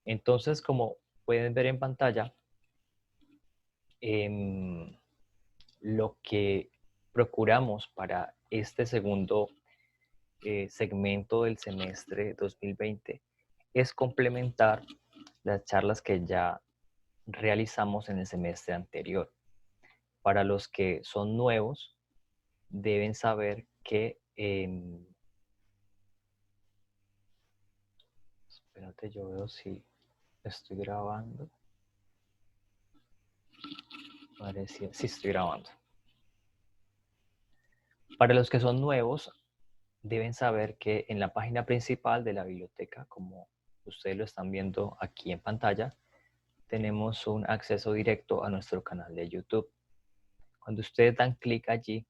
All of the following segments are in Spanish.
Entonces, como pueden ver en pantalla, lo que procuramos para este segundo segmento del semestre 2020 es complementar las charlas que ya realizamos en el semestre anterior. Para los que son nuevos, deben saber que, espérate, yo veo si estoy grabando. Parecía, sí estoy grabando. Para los que son nuevos, deben saber que en la página principal de la biblioteca, como ustedes lo están viendo aquí en pantalla, tenemos un acceso directo a nuestro canal de YouTube. Cuando ustedes dan clic allí,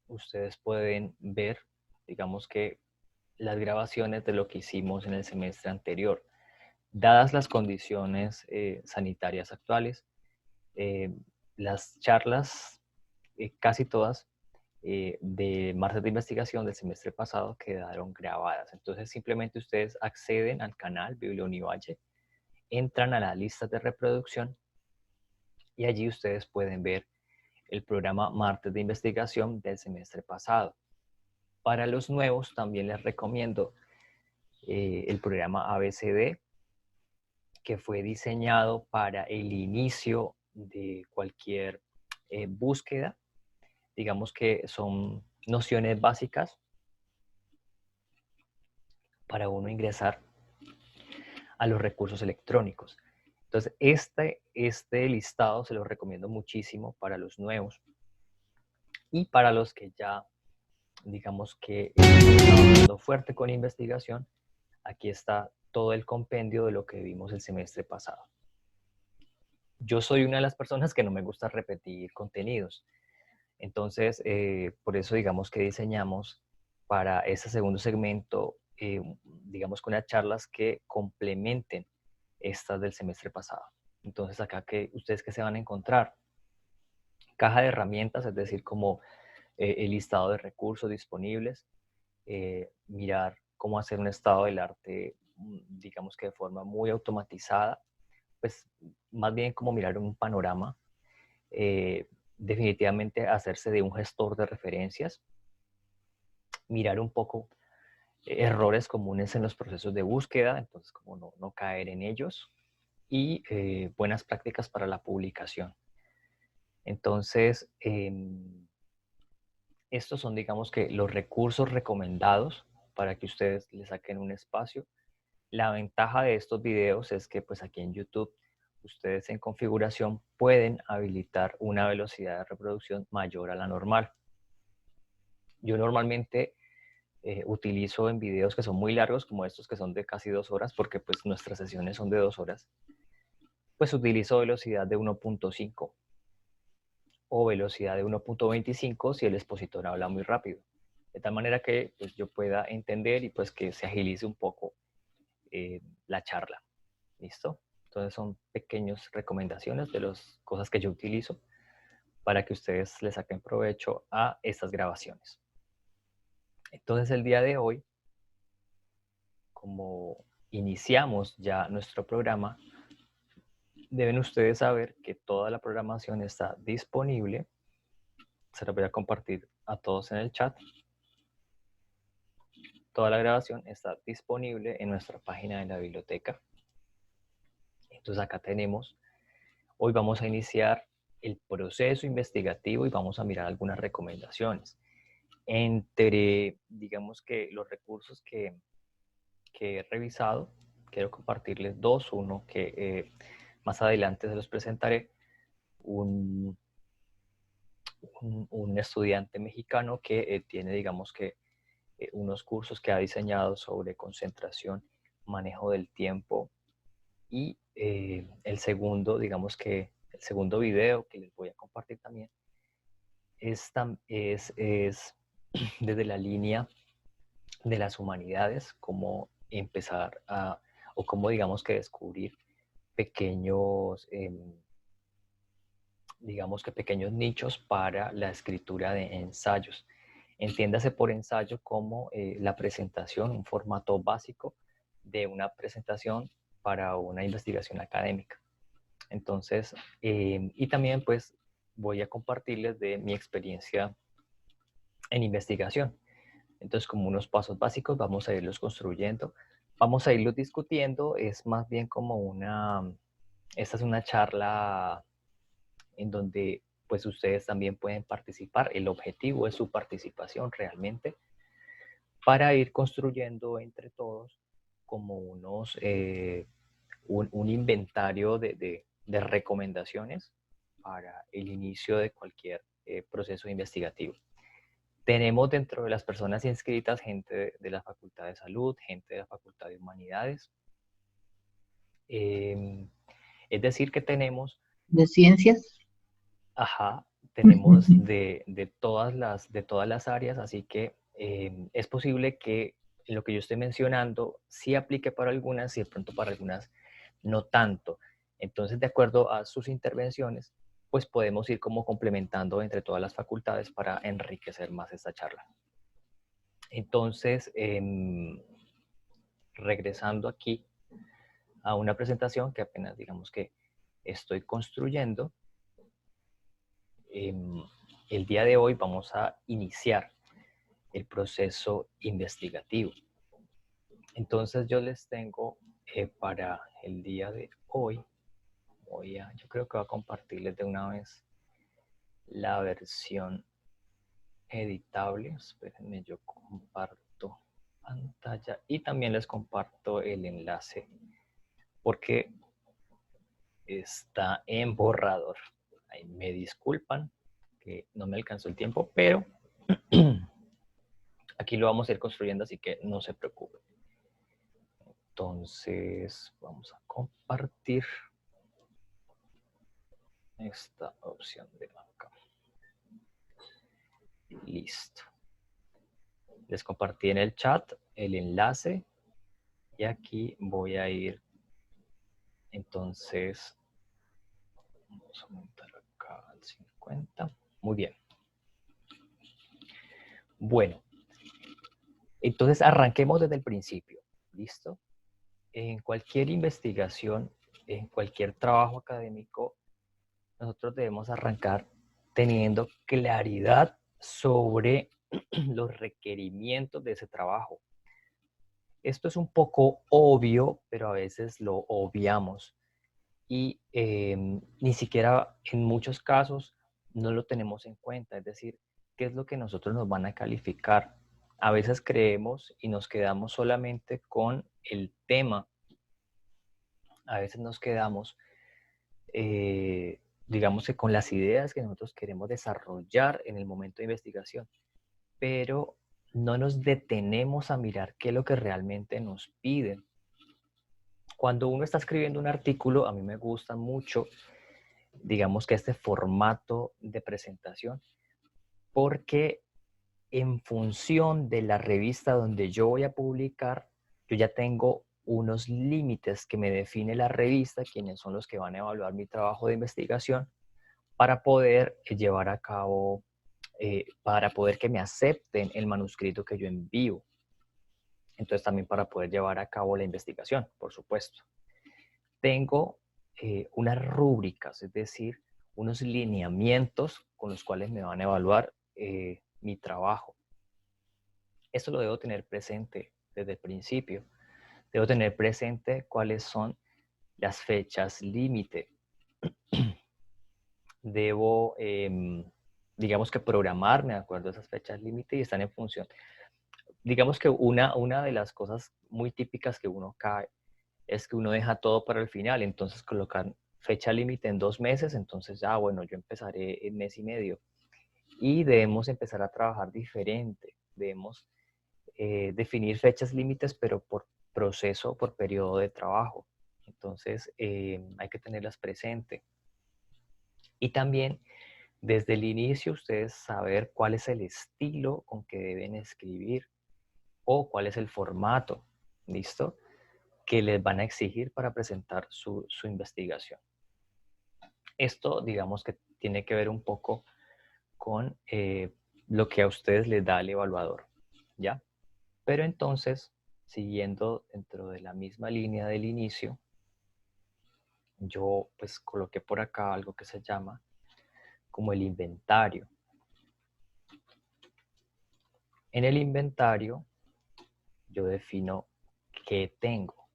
ustedes pueden ver, digamos que, las grabaciones de lo que hicimos en el semestre anterior. Dadas las condiciones sanitarias actuales, las charlas, casi todas, de martes de investigación del semestre pasado quedaron grabadas. Entonces simplemente ustedes acceden al canal Biblionivalle, entran a la lista de reproducción y allí ustedes pueden ver el programa martes de investigación del semestre pasado. Para los nuevos también les recomiendo el programa ABCD, que fue diseñado para el inicio de cualquier búsqueda. Digamos que son nociones básicas para uno ingresar a los recursos electrónicos. Entonces, este listado se lo recomiendo muchísimo para los nuevos y para los que ya, digamos que están trabajando fuerte con investigación. Aquí está todo el compendio de lo que vimos el semestre pasado. Yo soy una de las personas que no me gusta repetir contenidos. Entonces, por eso digamos que diseñamos para este segundo segmento, digamos, con las charlas que complementen estas del semestre pasado. Entonces, acá que ustedes que se van a encontrar, caja de herramientas, es decir, como el listado de recursos disponibles, mirar cómo hacer un estado del arte, digamos que de forma muy automatizada, pues más bien como mirar un panorama, definitivamente hacerse de un gestor de referencias, mirar un poco errores comunes en los procesos de búsqueda, entonces como no caer en ellos, y buenas prácticas para la publicación. Entonces, estos son, digamos que, los recursos recomendados para que ustedes le saquen un espacio. La ventaja de estos videos es que pues aquí en YouTube ustedes en configuración pueden habilitar una velocidad de reproducción mayor a la normal. Yo normalmente utilizo en videos que son muy largos, como estos que son de casi 2 horas, porque pues nuestras sesiones son de 2 horas, pues utilizo velocidad de 1.5 o velocidad de 1.25 si el expositor habla muy rápido. De tal manera que pues, yo pueda entender y pues que se agilice un poco la charla. ¿Listo? Entonces son pequeñas recomendaciones de las cosas que yo utilizo para que ustedes le saquen provecho a estas grabaciones. Entonces el día de hoy, como iniciamos ya nuestro programa, deben ustedes saber que toda la programación está disponible. Se la voy a compartir a todos en el chat. Toda la grabación está disponible en nuestra página de la biblioteca. Entonces acá tenemos, hoy vamos a iniciar el proceso investigativo y vamos a mirar algunas recomendaciones. Entre, digamos que los recursos que he revisado, quiero compartirles dos. Uno que más adelante se los presentaré, un estudiante mexicano que tiene, digamos que, unos cursos que ha diseñado sobre concentración, manejo del tiempo, y el segundo, digamos que el segundo video que les voy a compartir también es desde la línea de las humanidades, cómo empezar a, o cómo digamos que descubrir pequeños, digamos que pequeños nichos para la escritura de ensayos. Entiéndase por ensayo como la presentación, un formato básico de una presentación para una investigación académica. Entonces, y también pues voy a compartirles de mi experiencia en investigación. Entonces, como unos pasos básicos, vamos a irlos construyendo, vamos a irlos discutiendo, es más bien como esta es una charla en donde pues ustedes también pueden participar, el objetivo es su participación realmente, para ir construyendo entre todos como un inventario de recomendaciones para el inicio de cualquier proceso investigativo. Tenemos dentro de las personas inscritas gente de la Facultad de Salud, gente de la Facultad de Humanidades. Es decir, que tenemos, ¿De ciencias? ajá, tenemos de todas las áreas, así que es posible que lo que yo estoy mencionando sí aplique para algunas y de pronto para algunas no tanto. Entonces, de acuerdo a sus intervenciones, pues podemos ir como complementando entre todas las facultades para enriquecer más esta charla. Entonces, regresando aquí a una presentación que apenas digamos que estoy construyendo, el día de hoy vamos a iniciar el proceso investigativo. Entonces yo les tengo para el día de hoy, yo creo que voy a compartirles de una vez la versión editable. Espérenme, yo comparto pantalla y también les comparto el enlace porque está en borrador. Ahí me disculpan que no me alcanzó el tiempo, pero aquí lo vamos a ir construyendo, así que no se preocupen. Entonces, vamos a compartir esta opción de acá. Listo. Les compartí en el chat el enlace y aquí voy a ir. Entonces, vamos a aumentar acá al 50. Muy bien. Bueno, entonces arranquemos desde el principio. ¿Listo? En cualquier investigación, en cualquier trabajo académico, nosotros debemos arrancar teniendo claridad sobre los requerimientos de ese trabajo. Esto es un poco obvio, pero a veces lo obviamos y ni siquiera en muchos casos no lo tenemos en cuenta. Es decir, ¿qué es lo que nosotros nos van a calificar? A veces creemos y nos quedamos solamente con el tema. A veces nos quedamos, digamos que con las ideas que nosotros queremos desarrollar en el momento de investigación, pero no nos detenemos a mirar qué es lo que realmente nos piden. Cuando uno está escribiendo un artículo, a mí me gusta mucho, digamos que este formato de presentación, porque en función de la revista donde yo voy a publicar, yo ya tengo unos límites que me define la revista, quienes son los que van a evaluar mi trabajo de investigación, para poder llevar a cabo, para poder que me acepten el manuscrito que yo envío. Entonces también para poder llevar a cabo la investigación, por supuesto. Tengo unas rúbricas, es decir, unos lineamientos con los cuales me van a evaluar mi trabajo. Esto lo debo tener presente desde el principio. Debo tener presente cuáles son las fechas límite. Debo, digamos que programarme de acuerdo a esas fechas límite y están en función. Digamos que una de las cosas muy típicas que uno cae es que uno deja todo para el final, entonces colocar fecha límite en 2 meses, entonces ya, bueno, yo empezaré en mes y medio. Y debemos empezar a trabajar diferente, debemos definir fechas límites, pero por proceso, por periodo de trabajo. Entonces, hay que tenerlas presente. Y también, desde el inicio, ustedes saber cuál es el estilo con que deben escribir o cuál es el formato, ¿listo? Que les van a exigir para presentar su investigación. Esto, digamos que tiene que ver un poco con lo que a ustedes les da el evaluador, ¿ya? Pero entonces, siguiendo dentro de la misma línea del inicio, yo pues coloqué por acá algo que se llama como el inventario. En el inventario yo defino qué tengo.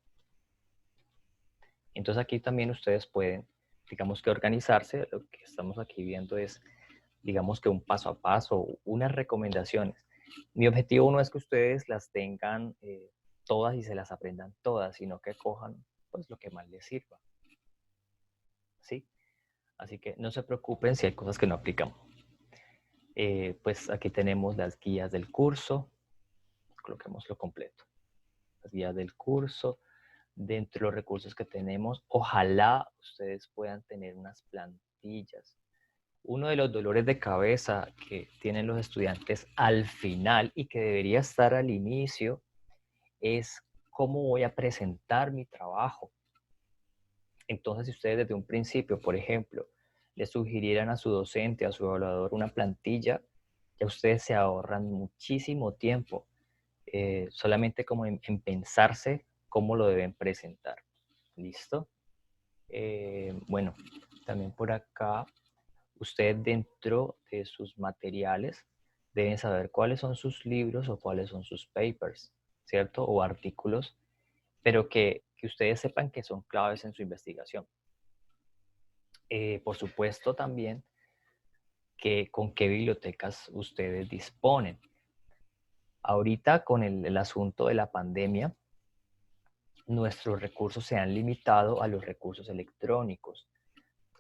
Entonces aquí también ustedes pueden, digamos que organizarse. Lo que estamos aquí viendo es, digamos que un paso a paso, unas recomendaciones. Mi objetivo no es que ustedes las tengan todas y se las aprendan todas, sino que cojan pues lo que más les sirva. ¿Sí? Así que no se preocupen si hay cosas que no aplican. Pues aquí tenemos las guías del curso. Coloquémoslo completo. Las guías del curso. Dentro de los recursos que tenemos, ojalá ustedes puedan tener unas plantillas. Uno de los dolores de cabeza que tienen los estudiantes al final y que debería estar al inicio es cómo voy a presentar mi trabajo. Entonces, si ustedes desde un principio, por ejemplo, le sugirieran a su docente, a su evaluador una plantilla, ya ustedes se ahorran muchísimo tiempo solamente como en pensarse cómo lo deben presentar. ¿Listo? Bueno, también por acá, ustedes dentro de sus materiales deben saber cuáles son sus libros o cuáles son sus papers, ¿cierto? O artículos, pero que ustedes sepan que son claves en su investigación. Por supuesto también que con qué bibliotecas ustedes disponen. Ahorita con el asunto de la pandemia, nuestros recursos se han limitado a los recursos electrónicos.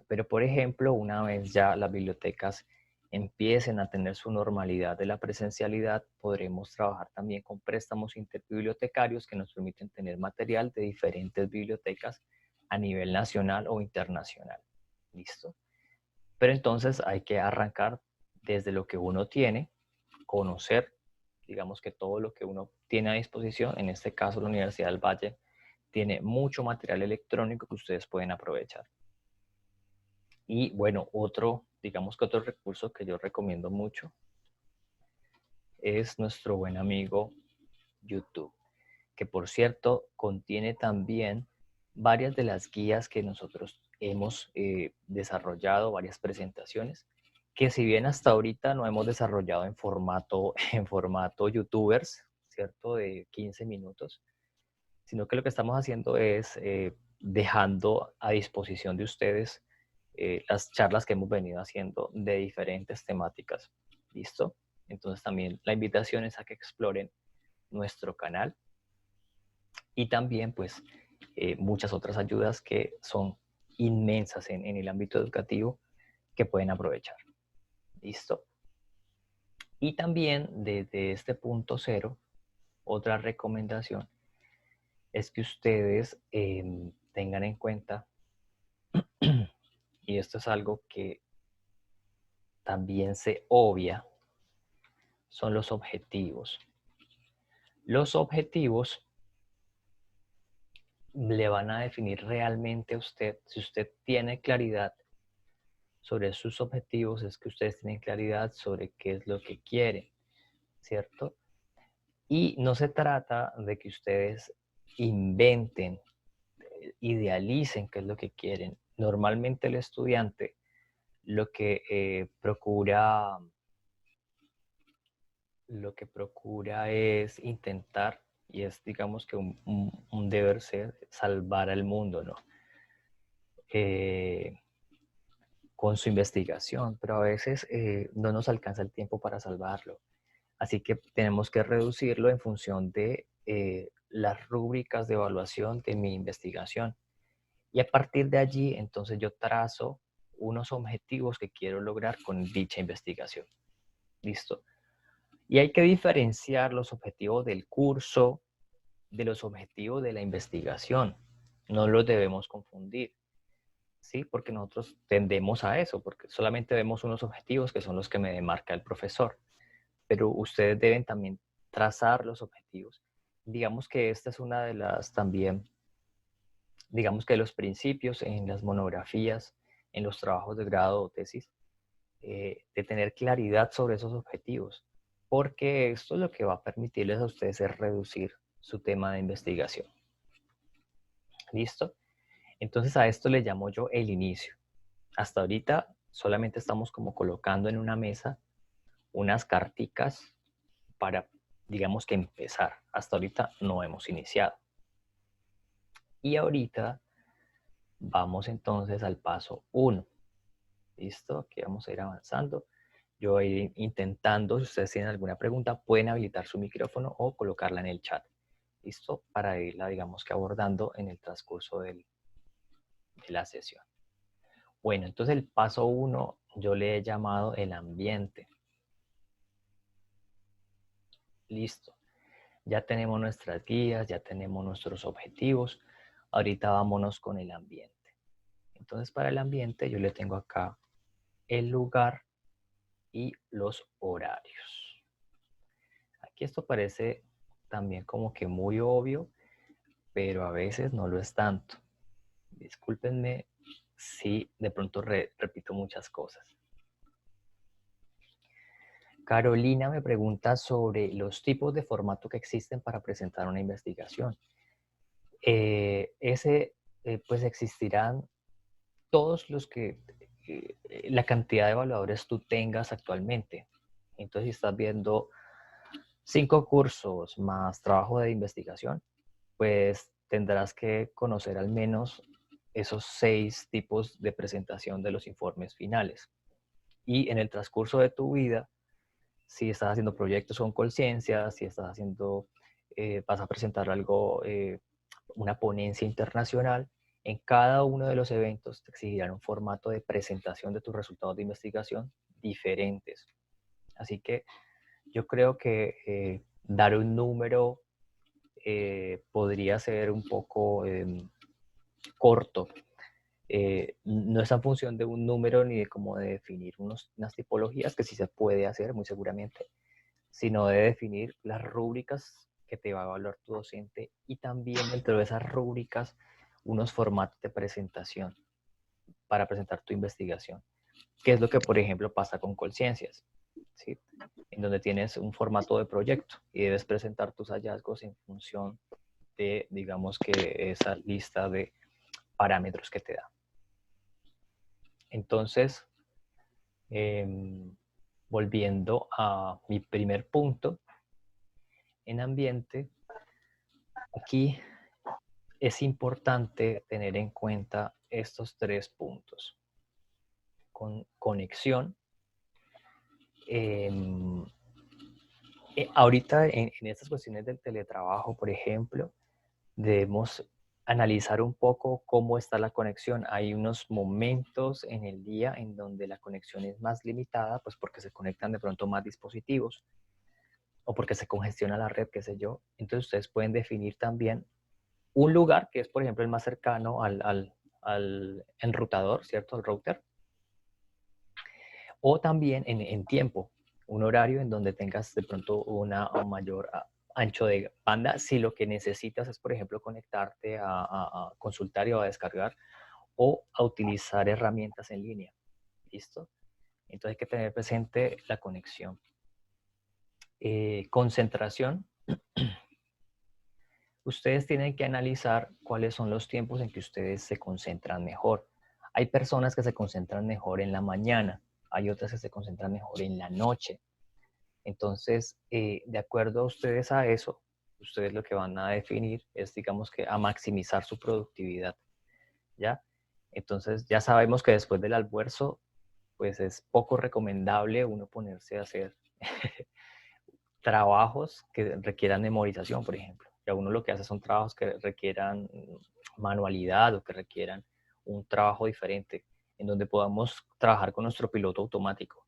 Pero, por ejemplo, una vez ya las bibliotecas empiecen a tener su normalidad de la presencialidad, podremos trabajar también con préstamos interbibliotecarios que nos permiten tener material de diferentes bibliotecas a nivel nacional o internacional. ¿Listo? Pero entonces hay que arrancar desde lo que uno tiene, conocer, digamos que todo lo que uno tiene a disposición, en este caso la Universidad del Valle tiene mucho material electrónico que ustedes pueden aprovechar. Y bueno, digamos que otro recurso que yo recomiendo mucho es nuestro buen amigo YouTube, que por cierto contiene también varias de las guías que nosotros hemos desarrollado, varias presentaciones, que si bien hasta ahorita no hemos desarrollado en formato, en formato youtubers, ¿cierto? De 15 minutos, sino que lo que estamos haciendo es dejando a disposición de ustedes las charlas que hemos venido haciendo de diferentes temáticas. ¿Listo? Entonces también la invitación es a que exploren nuestro canal y también pues muchas otras ayudas que son inmensas en el ámbito educativo que pueden aprovechar. ¿Listo? Y también desde este punto cero, otra recomendación es que ustedes tengan en cuenta, y esto es algo que también se obvia, son los objetivos. Los objetivos le van a definir realmente a usted, si usted tiene claridad sobre sus objetivos, es que ustedes tienen claridad sobre qué es lo que quieren, ¿cierto? Y no se trata de que ustedes inventen, idealicen qué es lo que quieren. Normalmente el estudiante lo que procura es intentar, y es digamos que un deber ser, salvar al mundo, ¿no? Con su investigación, pero a veces no nos alcanza el tiempo para salvarlo. Así que tenemos que reducirlo en función de las rúbricas de evaluación de mi investigación. Y a partir de allí, entonces yo trazo unos objetivos que quiero lograr con dicha investigación. ¿Listo? Y hay que diferenciar los objetivos del curso de los objetivos de la investigación. No los debemos confundir, ¿sí? Porque nosotros tendemos a eso, porque solamente vemos unos objetivos que son los que me demarca el profesor. Pero ustedes deben también trazar los objetivos. Digamos que esta es una de las también, digamos que los principios en las monografías, en los trabajos de grado o tesis, de tener claridad sobre esos objetivos, porque esto es lo que va a permitirles a ustedes es reducir su tema de investigación. ¿Listo? Entonces a esto le llamo yo el inicio. Hasta ahorita solamente estamos como colocando en una mesa unas carticas para, digamos que empezar. Hasta ahorita no hemos iniciado. Y ahorita vamos entonces al paso 1. ¿Listo? Aquí vamos a ir avanzando. Yo voy a ir intentando, si ustedes tienen alguna pregunta, pueden habilitar su micrófono o colocarla en el chat. ¿Listo? Para irla, digamos que abordando en el transcurso de la sesión. Bueno, entonces el paso 1 yo le he llamado el ambiente. Listo. Ya tenemos nuestras guías, ya tenemos nuestros objetivos. Ahorita vámonos con el ambiente. Entonces para el ambiente yo le tengo acá el lugar y los horarios. Aquí esto parece también como que muy obvio, pero a veces no lo es tanto. Discúlpenme si de pronto repito muchas cosas. Carolina me pregunta sobre los tipos de formato que existen para presentar una investigación. Pues existirán todos los que, la cantidad de evaluadores tú tengas actualmente. Entonces, si estás viendo 5 cursos más trabajo de investigación, pues tendrás que conocer al menos esos 6 tipos de presentación de los informes finales. Y en el transcurso de tu vida, si estás haciendo proyectos con conciencia, si estás haciendo, vas a presentar algo, una ponencia internacional, en cada uno de los eventos te exigirán un formato de presentación de tus resultados de investigación diferentes. Así que yo creo que dar un número podría ser un poco corto. No es en función de un número ni de cómo de definir unas tipologías, que sí se puede hacer muy seguramente, sino de definir las rúbricas que te va a evaluar tu docente y también dentro de esas rúbricas unos formatos de presentación para presentar tu investigación. ¿Qué es lo que, por ejemplo, pasa con Colciencias? ¿Sí? En donde tienes un formato de proyecto y debes presentar tus hallazgos en función de, digamos que, esa lista de parámetros que te da. Entonces, volviendo a mi primer punto, en ambiente, aquí es importante tener en cuenta estos 3 puntos. Con conexión. Ahorita en estas cuestiones del teletrabajo, por ejemplo, debemos analizar un poco cómo está la conexión. Hay unos momentos en el día en donde la conexión es más limitada, pues porque se conectan de pronto más dispositivos o porque se congestiona la red, qué sé yo. Entonces ustedes pueden definir también un lugar que es, por ejemplo, el más cercano al enrutador, ¿cierto? Al router. O también en tiempo, un horario en donde tengas de pronto un mayor ancho de banda, si lo que necesitas es, por ejemplo, conectarte a consultar y a descargar o a utilizar herramientas en línea. ¿Listo? Entonces hay que tener presente la conexión. Concentración. Ustedes tienen que analizar cuáles son los tiempos en que ustedes se concentran mejor. Hay personas que se concentran mejor en la mañana, hay otras que se concentran mejor en la noche. Entonces, de acuerdo a ustedes a eso, ustedes lo que van a definir es, digamos que, a maximizar su productividad, ¿ya? Entonces, ya sabemos que después del almuerzo, pues es poco recomendable uno ponerse a hacer trabajos que requieran memorización, por ejemplo. Ya uno lo que hace son trabajos que requieran manualidad o que requieran un trabajo diferente, en donde podamos trabajar con nuestro piloto automático.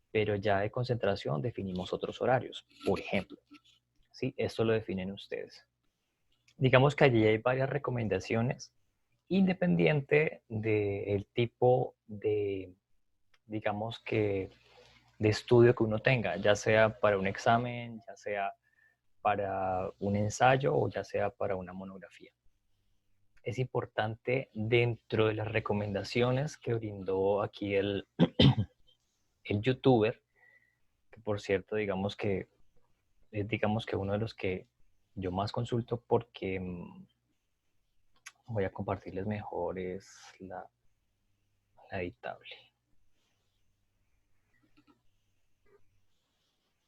Pero ya de concentración definimos otros horarios, por ejemplo. ¿Sí? Esto lo definen ustedes. Digamos que allí hay varias recomendaciones, independiente del tipo de, digamos que, de estudio que uno tenga, ya sea para un examen, ya sea para un ensayo o ya sea para una monografía. Es importante dentro de las recomendaciones que brindó aquí el youtuber, que por cierto, digamos que uno de los que yo más consulto porque voy a compartirles mejor es la editable.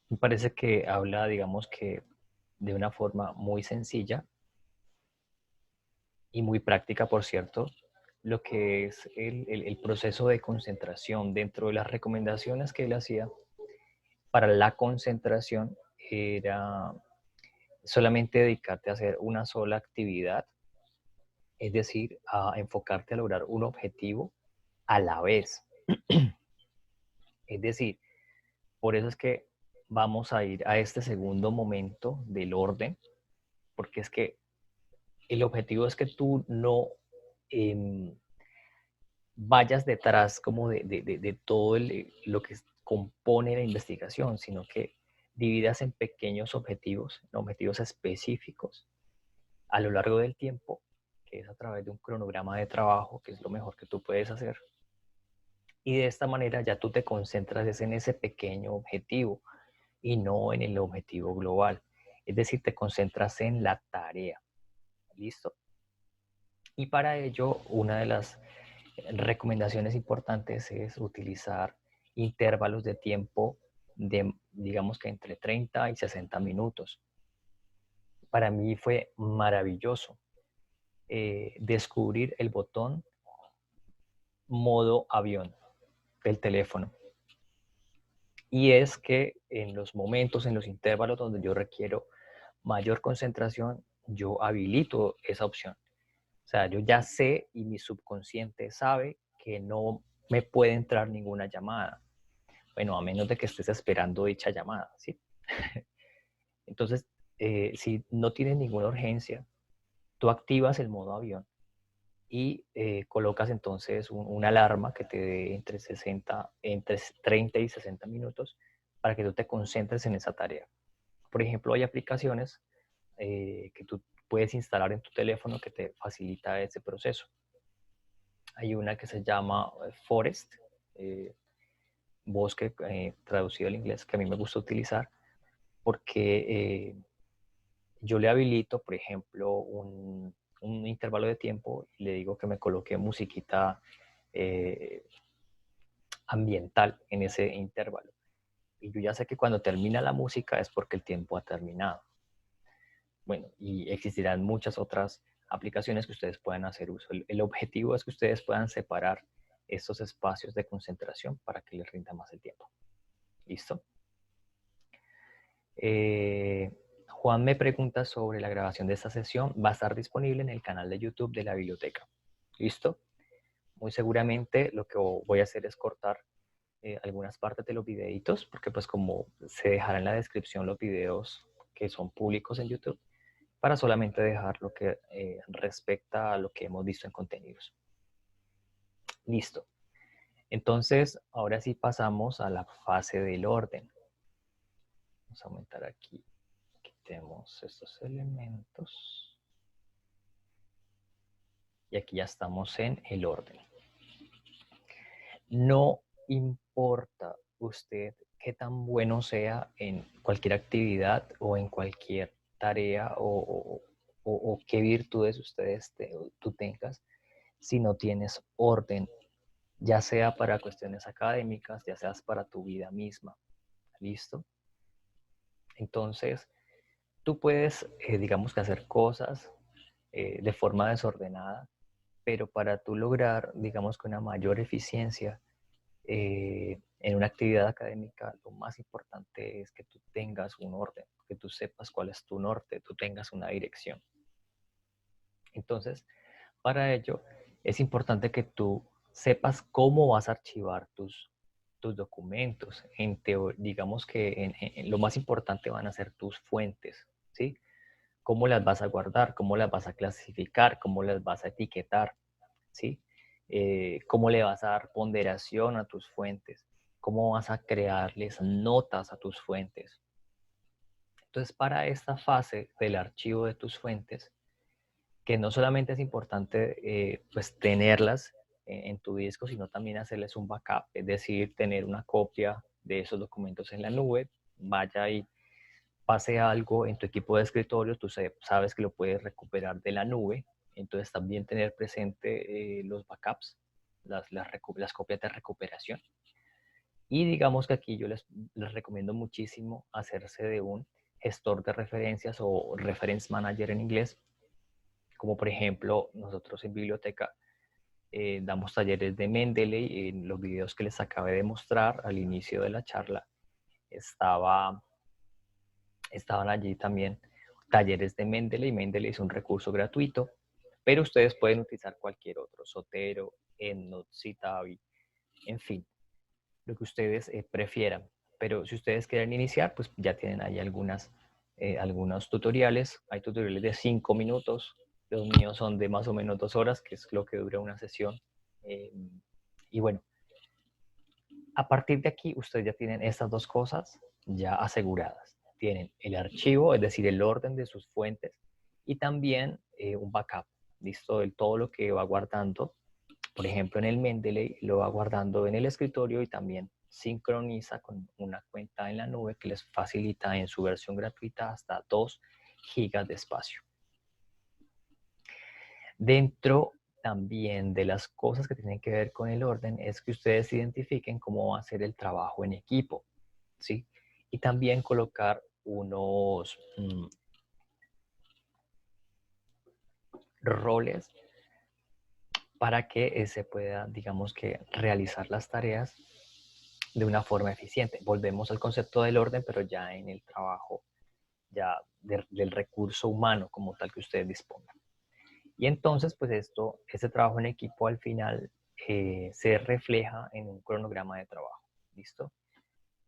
Me parece que habla, digamos que de una forma muy sencilla y muy práctica, por cierto, lo que es el proceso de concentración. Dentro de las recomendaciones que él hacía para la concentración era solamente dedicarte a hacer una sola actividad, es decir, a enfocarte a lograr un objetivo a la vez. Es decir, por eso es que vamos a ir a este segundo momento del orden, porque es que el objetivo es que tú no eh, vayas detrás como de todo lo que compone la investigación, sino que dividas en pequeños objetivos, en objetivos específicos a lo largo del tiempo, que es a través de un cronograma de trabajo, que es lo mejor que tú puedes hacer. Y de esta manera ya tú te concentras en ese pequeño objetivo y no en el objetivo global. Es decir, te concentras en la tarea. ¿Listo? Y para ello, una de las recomendaciones importantes es utilizar intervalos de tiempo de, digamos que entre 30 y 60 minutos. Para mí fue maravilloso descubrir el botón modo avión del teléfono. Y es que en los momentos, en los intervalos donde yo requiero mayor concentración, yo habilito esa opción. O sea, yo ya sé y mi subconsciente sabe que no me puede entrar ninguna llamada. Bueno, a menos de que estés esperando dicha llamada, ¿sí? Entonces, si no tienes ninguna urgencia, tú activas el modo avión y colocas entonces una alarma que te dé entre 30 y 60 minutos para que tú te concentres en esa tarea. Por ejemplo, hay aplicaciones que tú puedes instalar en tu teléfono que te facilita ese proceso. Hay una que se llama Forest, eh, bosque traducido al inglés, que a mí me gusta utilizar porque yo le habilito, por ejemplo, un intervalo de tiempo y le digo que me coloque musiquita eh, ambiental en ese intervalo. Y yo ya sé que cuando termina la música es porque el tiempo ha terminado. Bueno, y existirán muchas otras aplicaciones que ustedes puedan hacer uso. El objetivo es que ustedes puedan separar estos espacios de concentración para que les rinda más el tiempo. ¿Listo? Juan me pregunta sobre la grabación de esta sesión. Va a estar disponible en el canal de YouTube de la biblioteca. ¿Listo? Muy seguramente lo que voy a hacer es cortar algunas partes de los videitos, porque pues como se dejará en la descripción los videos que son públicos en YouTube, para solamente dejar lo que respecta a lo que hemos visto en contenidos. Listo. Entonces, ahora sí pasamos a la fase del orden. Vamos a aumentar aquí. Quitemos estos elementos. Y aquí ya estamos en el orden. No importa usted qué tan bueno sea en cualquier actividad o en cualquier tarea o qué virtudes tú tengas, si no tienes orden, ya sea para cuestiones académicas, ya sea para tu vida misma. ¿Listo? Entonces, tú puedes, digamos que hacer cosas de forma desordenada, pero para tú lograr, digamos que una mayor eficiencia en una actividad académica, lo más importante es que tú tengas un orden, que tú sepas cuál es tu norte, tú tengas una dirección. Entonces, para ello, es importante que tú sepas cómo vas a archivar tus documentos. Digamos que lo más importante van a ser tus fuentes, ¿sí? Cómo las vas a guardar, cómo las vas a clasificar, cómo las vas a etiquetar, ¿sí? Cómo le vas a dar ponderación a tus fuentes, cómo vas a crearles notas a tus fuentes. Entonces, para esta fase del archivo de tus fuentes, que no solamente es importante pues tenerlas en tu disco, sino también hacerles un backup, es decir, tener una copia de esos documentos en la nube, vaya y pase algo en tu equipo de escritorio, tú sabes que lo puedes recuperar de la nube, Entonces también tener presente los backups, las copias de recuperación. Y digamos que aquí yo les recomiendo muchísimo hacerse de un gestor de referencias o reference manager en inglés, como por ejemplo nosotros en biblioteca damos talleres de Mendeley. En los videos que les acabé de mostrar al inicio de la charla estaban allí también talleres de Mendeley. Mendeley es un recurso gratuito, pero ustedes pueden utilizar cualquier otro, Zotero, EndNote, Citavi, en fin, lo que ustedes prefieran. Pero si ustedes quieren iniciar, pues ya tienen ahí algunos tutoriales. Hay tutoriales de 5 minutos. Los míos son de más o menos 2 horas, que es lo que dura una sesión. Y bueno, a partir de aquí, ustedes ya tienen estas dos cosas ya aseguradas. Tienen el archivo, es decir, el orden de sus fuentes, y también un backup, listo, de todo lo que va guardando. Por ejemplo, en el Mendeley lo va guardando en el escritorio y también sincroniza con una cuenta en la nube que les facilita en su versión gratuita hasta 2 gigas de espacio. Dentro también de las cosas que tienen que ver con el orden es que ustedes identifiquen cómo va a ser el trabajo en equipo, ¿sí? Y también colocar unos roles para que se pueda, digamos que, realizar las tareas de una forma eficiente. Volvemos al concepto del orden, pero ya en el trabajo ya del recurso humano como tal que ustedes dispongan. Y entonces, pues este trabajo en equipo al final se refleja en un cronograma de trabajo, ¿listo?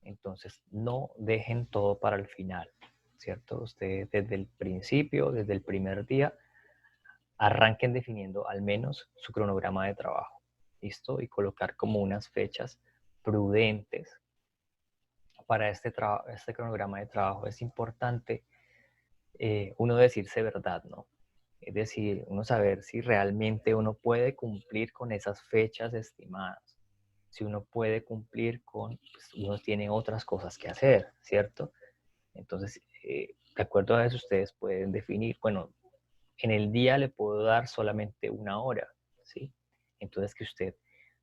Entonces, no dejen todo para el final, ¿cierto? Ustedes desde el principio, desde el primer día, arranquen definiendo al menos su cronograma de trabajo, ¿listo? Y colocar como unas fechas prudentes para este cronograma de trabajo. Es importante uno decirse verdad, ¿no? Es decir, uno saber si realmente uno puede cumplir con esas fechas estimadas, si uno puede cumplir con, pues uno tiene otras cosas que hacer, ¿cierto? Entonces, de acuerdo a eso, ustedes pueden definir, bueno, en el día le puedo dar solamente 1 hora, ¿sí? Entonces, que usted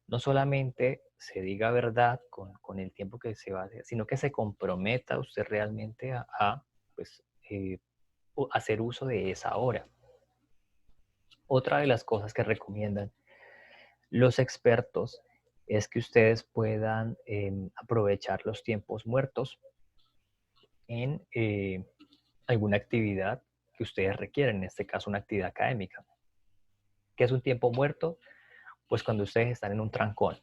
no solamente se diga verdad con el tiempo que se va a hacer, sino que se comprometa usted realmente pues, hacer uso de esa hora. Otra de las cosas que recomiendan los expertos es que ustedes puedan aprovechar los tiempos muertos en alguna actividad que ustedes requieren, en este caso una actividad académica. ¿Qué es un tiempo muerto? Pues cuando ustedes están en un trancón,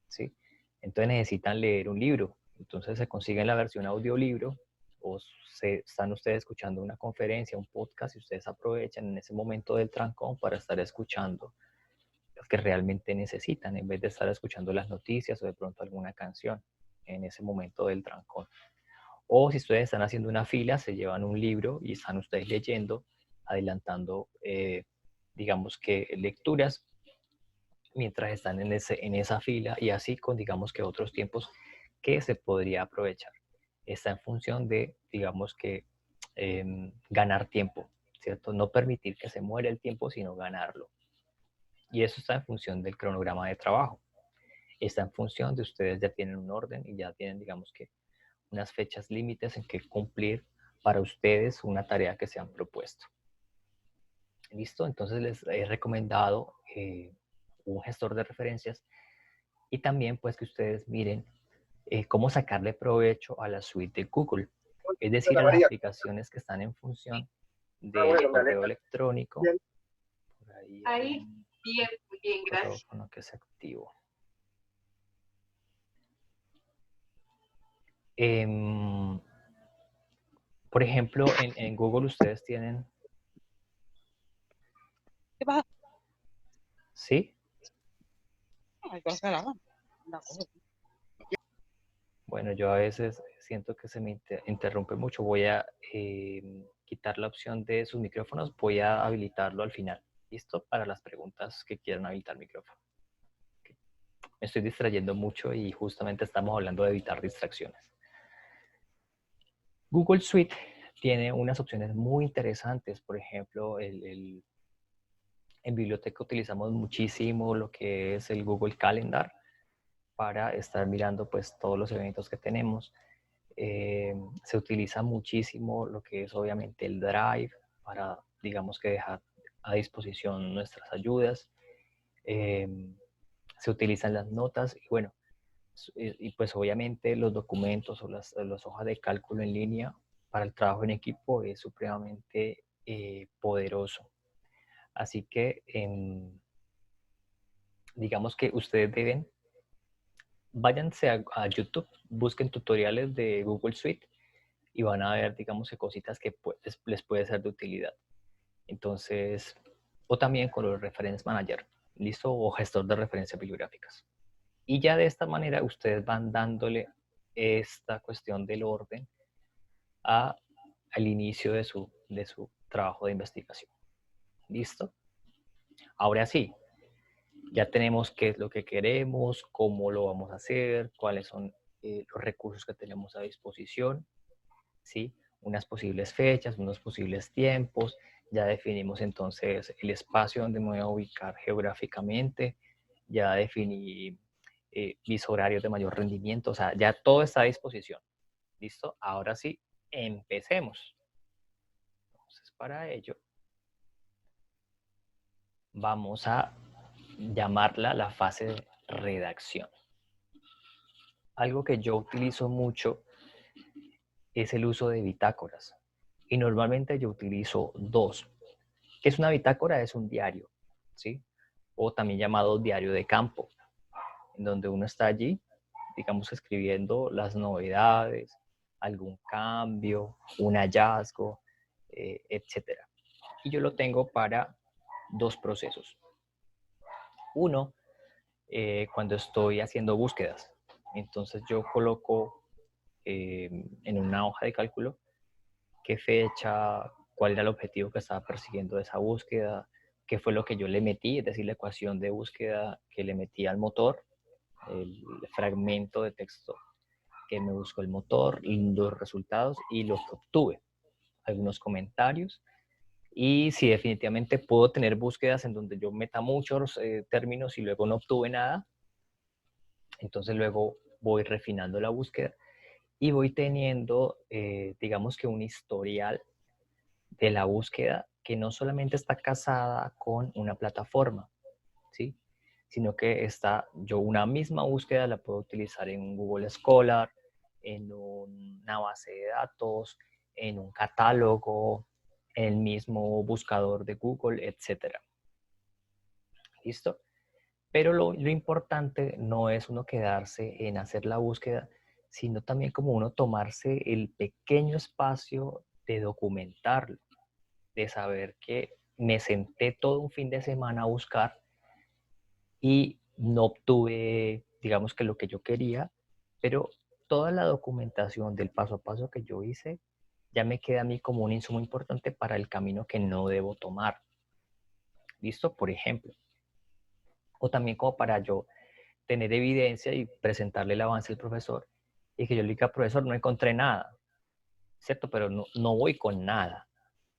¿sí? Entonces necesitan leer un libro, entonces se consiguen la versión audiolibro o están ustedes escuchando una conferencia, un podcast y ustedes aprovechan en ese momento del trancón para estar escuchando lo que realmente necesitan en vez de estar escuchando las noticias o de pronto alguna canción en ese momento del trancón. O si ustedes están haciendo una fila, se llevan un libro y están ustedes leyendo, adelantando, digamos que lecturas mientras están en esa fila y así con, digamos que otros tiempos que se podría aprovechar. Está en función de, digamos que, ganar tiempo, ¿cierto? No permitir que se muera el tiempo, sino ganarlo. Y eso está en función del cronograma de trabajo. Está en función de ustedes ya tienen un orden y ya tienen, digamos que, unas fechas límites en que cumplir para ustedes una tarea que se han propuesto. ¿Listo? Entonces les he recomendado un gestor de referencias y también pues que ustedes miren cómo sacarle provecho a la suite de Google, es decir, a las aplicaciones que están en función de correo electrónico. Por ahí hay un bien, muy bien, gracias. micrófono que se activó. Por ejemplo, en Google ustedes tienen... ¿Qué pasa? ¿Sí? Ay, con la mano. Bueno, yo a veces siento que se me interrumpe mucho. Voy a quitar la opción de sus micrófonos. Voy a habilitarlo al final. ¿Listo? Para las preguntas que quieran habilitar micrófono. Okay. Me estoy distrayendo mucho y justamente estamos hablando de evitar distracciones. Google Suite tiene unas opciones muy interesantes. Por ejemplo, En biblioteca utilizamos muchísimo lo que es el Google Calendar para estar mirando pues todos los eventos que tenemos. Se utiliza muchísimo lo que es obviamente el Drive para, digamos que dejar a disposición nuestras ayudas. Eh, Se utilizan las notas y bueno, y pues obviamente los documentos o las hojas de cálculo en línea para el trabajo en equipo es supremamente poderoso. Así que digamos que ustedes deben, váyanse a YouTube, busquen tutoriales de Google Suite y van a ver, digamos, que cositas que les puede ser de utilidad. Entonces, o también con los Reference Manager, ¿listo? O gestor de referencias bibliográficas. Y ya de esta manera ustedes van dándole esta cuestión del orden al inicio de su trabajo de investigación. ¿Listo? Ahora sí, ya tenemos qué es lo que queremos, cómo lo vamos a hacer, cuáles son los recursos que tenemos a disposición, ¿sí? Unas posibles fechas, unos posibles tiempos, ya definimos entonces el espacio donde me voy a ubicar geográficamente, ya definí mis horarios de mayor rendimiento, o sea, ya todo está a disposición. ¿Listo? Ahora sí, empecemos. Entonces, para ello, vamos a llamarla la fase de redacción. Algo que yo utilizo mucho es el uso de bitácoras. Y normalmente yo utilizo dos. ¿Qué es una bitácora? Es un diario, ¿sí? O también llamado diario de campo, en donde uno está allí, digamos, escribiendo las novedades, algún cambio, un hallazgo, etcétera. Y yo lo tengo para dos procesos. Uno, cuando estoy haciendo búsquedas. Entonces yo coloco en una hoja de cálculo qué fecha, cuál era el objetivo que estaba persiguiendo de esa búsqueda, qué fue lo que yo le metí, es decir, la ecuación de búsqueda que le metí al motor, el fragmento de texto que me buscó el motor, los resultados y lo que obtuve, algunos comentarios. Y si definitivamente puedo tener búsquedas en donde yo meta muchos términos y luego no obtuve nada, entonces luego voy refinando la búsqueda y voy teniendo, digamos que un historial de la búsqueda que no solamente está casada con una plataforma, ¿sí? Sino que yo una misma búsqueda la puedo utilizar en un Google Scholar, en una base de datos, en un catálogo, en el mismo buscador de Google, etcétera. ¿Listo? Pero lo importante no es uno quedarse en hacer la búsqueda, sino también como uno tomarse el pequeño espacio de documentarlo, de saber que me senté todo un fin de semana a buscar y no obtuve, digamos que lo que yo quería, pero toda la documentación del paso a paso que yo hice ya me queda a mí como un insumo importante para el camino que no debo tomar. ¿Listo? Por ejemplo. O también como para yo tener evidencia y presentarle el avance al profesor y que yo le diga, profesor, no encontré nada, ¿cierto? Pero no voy con nada,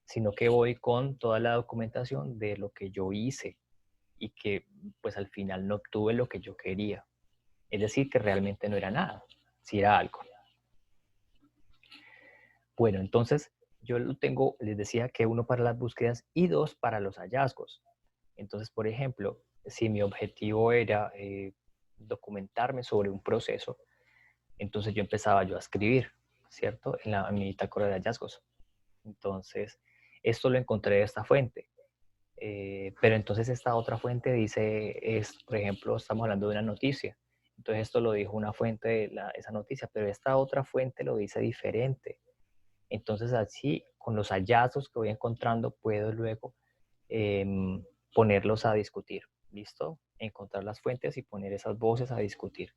sino que voy con toda la documentación de lo que yo hice y que pues al final no obtuve lo que yo quería. Es decir, que realmente no era nada, si era algo. Bueno, entonces yo lo tengo, les decía que uno para las búsquedas y dos para los hallazgos. Entonces, por ejemplo, si mi objetivo era documentarme sobre un proceso, entonces yo empezaba yo a escribir, ¿cierto? En mi bitácora de hallazgos. Entonces, esto lo encontré de esta fuente. Pero entonces esta otra fuente dice, por ejemplo, estamos hablando de una noticia. Entonces esto lo dijo una fuente de esa noticia, pero esta otra fuente lo dice diferente. Entonces así, con los hallazgos que voy encontrando, puedo luego eh, ponerlos a discutir. ¿Listo? Encontrar las fuentes y poner esas voces a discutir.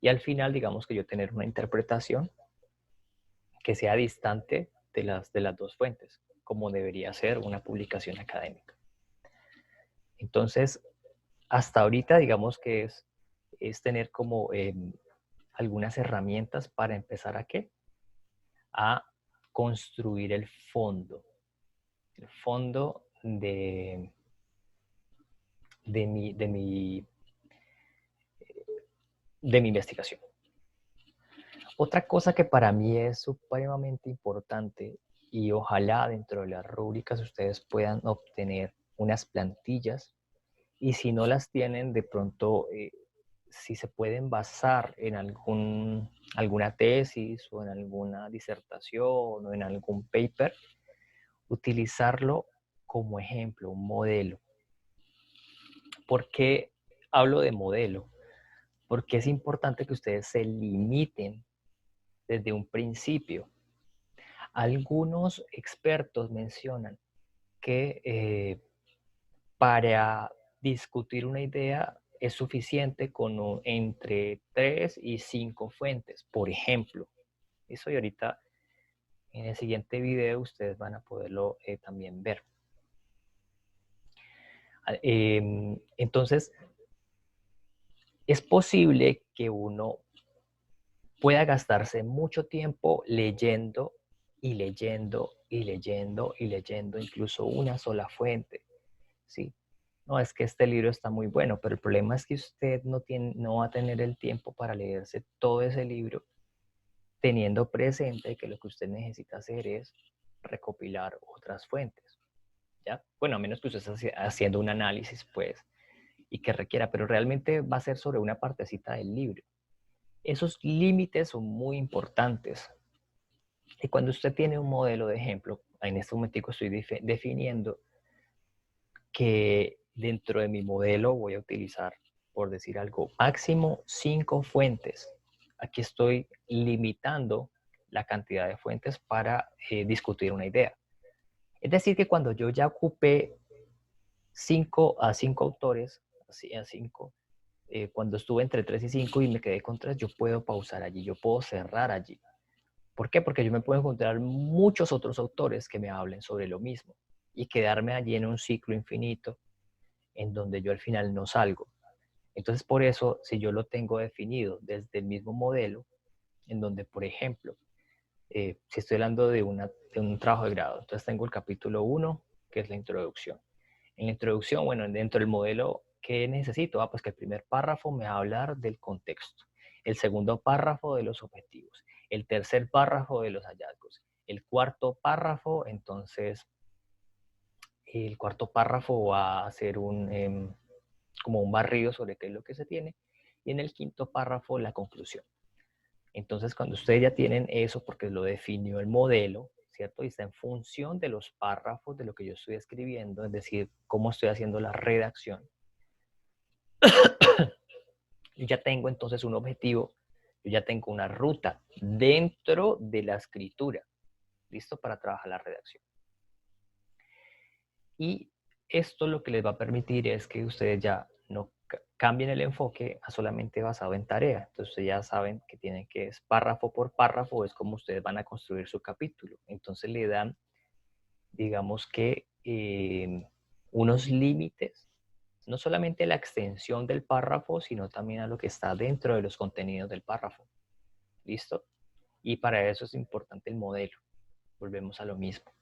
Y al final, digamos que yo tener una interpretación que sea distante de las dos fuentes, como debería ser una publicación académica. Entonces, hasta ahorita, digamos que es tener como algunas herramientas para empezar a qué? A construir el fondo de mi investigación. Otra cosa que para mí es supremamente importante y ojalá dentro de las rúbricas ustedes puedan obtener unas plantillas y si no las tienen de pronto si se pueden basar en alguna tesis o en alguna disertación o en algún paper, utilizarlo como ejemplo, un modelo. ¿Por qué hablo de modelo? Porque es importante que ustedes se limiten desde un principio. Algunos expertos mencionan que para discutir una idea es suficiente con entre 3 y 5 fuentes. Por ejemplo, eso y ahorita en el siguiente video ustedes van a poderlo también ver. Entonces, es posible que uno pueda gastarse mucho tiempo leyendo y leyendo y leyendo y leyendo incluso una sola fuente, ¿sí? No, es que este libro está muy bueno, pero el problema es que usted no va a tener el tiempo para leerse todo ese libro, teniendo presente que lo que usted necesita hacer es recopilar otras fuentes, ¿ya? Bueno, a menos que usted esté haciendo un análisis, pues, y que requiera, pero realmente va a ser sobre una partecita del libro. Esos límites son muy importantes. Y cuando usted tiene un modelo de ejemplo, en este momento estoy definiendo que dentro de mi modelo voy a utilizar, por decir algo, máximo 5 fuentes. Aquí estoy limitando la cantidad de fuentes para discutir una idea. Es decir, que cuando yo ya ocupé 5 autores, así a 5, cuando estuve entre 3 y 5 y me quedé con 3, yo puedo pausar allí, yo puedo cerrar allí. ¿Por qué? Porque yo me puedo encontrar muchos otros autores que me hablen sobre lo mismo y quedarme allí en un ciclo infinito en donde yo al final no salgo. Entonces, por eso, si yo lo tengo definido desde el mismo modelo, en donde, por ejemplo, si estoy hablando de un trabajo de grado, entonces tengo el capítulo 1, que es la introducción. En la introducción, bueno, dentro del modelo, ¿qué necesito? Pues que el primer párrafo me va a hablar del contexto, el segundo párrafo de los objetivos, el tercer párrafo de los hallazgos, el cuarto párrafo, entonces, el cuarto párrafo va a ser como un barrido sobre qué es lo que se tiene, y en el quinto párrafo la conclusión. Entonces, cuando ustedes ya tienen eso, porque lo definió el modelo, ¿cierto? Y está en función de los párrafos de lo que yo estoy escribiendo, es decir, cómo estoy haciendo la redacción. Yo ya tengo entonces un objetivo, yo ya tengo una ruta dentro de la escritura, listo para trabajar la redacción. Y esto lo que les va a permitir es que ustedes ya no cambien el enfoque a solamente basado en tarea. Entonces ya saben que tienen que es párrafo por párrafo, es como ustedes van a construir su capítulo. Entonces le dan, digamos que, unos límites, no solamente a la extensión del párrafo, sino también a lo que está dentro de los contenidos del párrafo. ¿Listo? Y para eso es importante el modelo. Volvemos a lo mismo.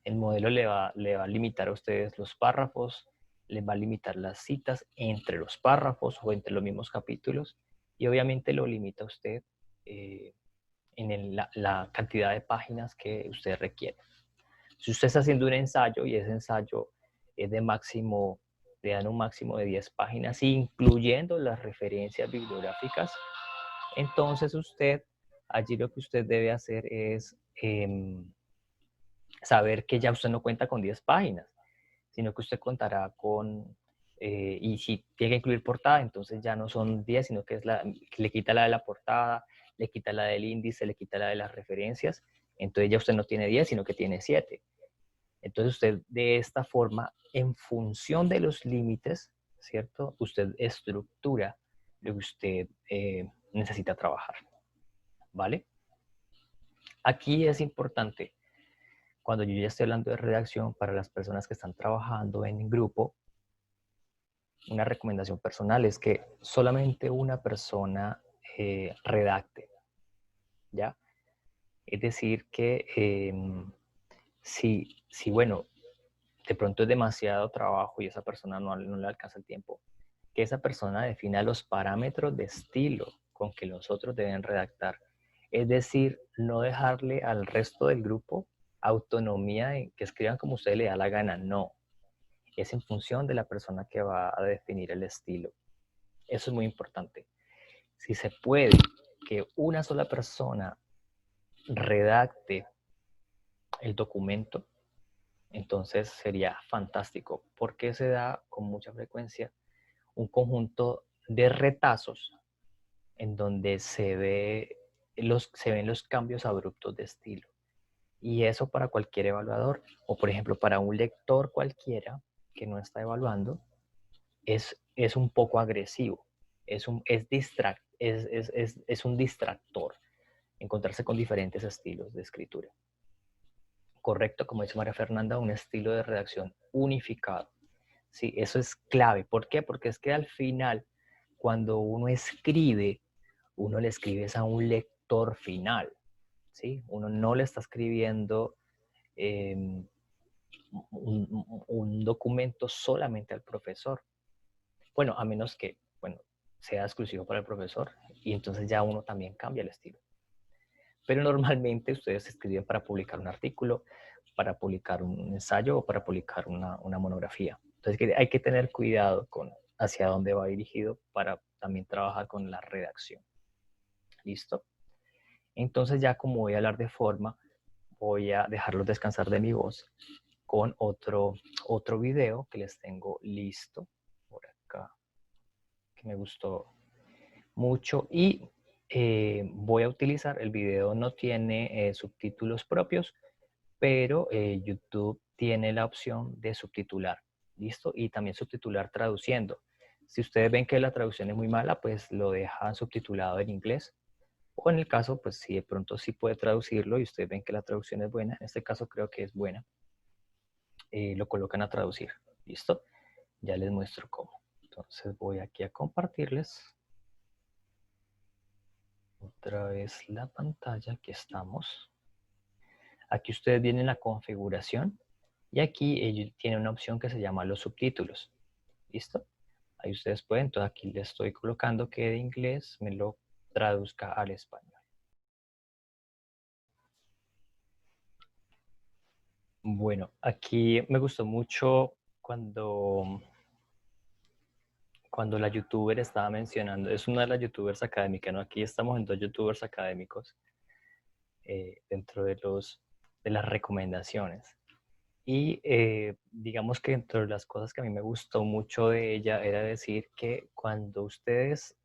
El modelo le va a limitar a ustedes los párrafos, les va a limitar las citas entre los párrafos o entre los mismos capítulos y obviamente lo limita a usted en la cantidad de páginas que usted requiere. Si usted está haciendo un ensayo y ese ensayo es de máximo, le dan un máximo de 10 páginas, incluyendo las referencias bibliográficas, entonces usted, allí lo que usted debe hacer es saber que ya usted no cuenta con 10 páginas, sino que usted contará con, y si tiene que incluir portada, entonces ya no son 10, sino que que le quita la de la portada, le quita la del índice, le quita la de las referencias, entonces ya usted no tiene 10, sino que tiene 7. Entonces usted de esta forma, en función de los límites, ¿cierto? Usted estructura lo que usted necesita trabajar, ¿vale? Aquí es importante, cuando yo ya estoy hablando de redacción para las personas que están trabajando en grupo, una recomendación personal es que solamente una persona redacte, ¿ya? Es decir, que si, bueno, de pronto es demasiado trabajo y esa persona no le alcanza el tiempo, que esa persona defina los parámetros de estilo con que los otros deben redactar. Es decir, no dejarle al resto del grupo autonomía en que escriban como usted le da la gana, no. Es en función de la persona que va a definir el estilo. Eso es muy importante. Si se puede que una sola persona redacte el documento, entonces sería fantástico, porque se da con mucha frecuencia un conjunto de retazos en donde se ven los cambios abruptos de estilo. Y eso para cualquier evaluador, o por ejemplo para un lector cualquiera que no está evaluando, es un poco agresivo, es un distractor encontrarse con diferentes estilos de escritura. Correcto, como dice María Fernanda, un estilo de redacción unificado. Sí, eso es clave. ¿Por qué? Porque es que al final, cuando uno escribe, uno le escribe a un lector final. ¿Sí? Uno no le está escribiendo eh, un documento solamente al profesor. Bueno, a menos que, bueno, sea exclusivo para el profesor y entonces ya uno también cambia el estilo. Pero normalmente ustedes escriben para publicar un artículo, para publicar un ensayo o para publicar una monografía. Entonces hay que tener cuidado con hacia dónde va dirigido para también trabajar con la redacción. ¿Listo? Entonces ya como voy a hablar de forma, voy a dejarlos descansar de mi voz con otro video que les tengo listo por acá, que me gustó mucho y voy a utilizar, el video no tiene subtítulos propios, pero YouTube tiene la opción de subtitular, ¿listo? Y también subtitular traduciendo. Si ustedes ven que la traducción es muy mala, pues lo dejan subtitulado en inglés. O en el caso, pues si de pronto sí puede traducirlo y ustedes ven que la traducción es buena, en este caso creo que es buena, lo colocan a traducir, ¿listo? Ya les muestro cómo. Entonces voy aquí a compartirles otra vez la pantalla, aquí estamos. Aquí ustedes vienen la configuración y aquí ellos tienen una opción que se llama los subtítulos. ¿Listo? Ahí ustedes pueden, entonces aquí le estoy colocando que de inglés me lo traduzca al español. Bueno, aquí me gustó mucho cuando la youtuber estaba mencionando, es una de las youtubers académicas, ¿no? Aquí estamos en dos youtubers académicos dentro de las recomendaciones. Y digamos que entre las cosas que a mí me gustó mucho de ella era decir que cuando ustedes,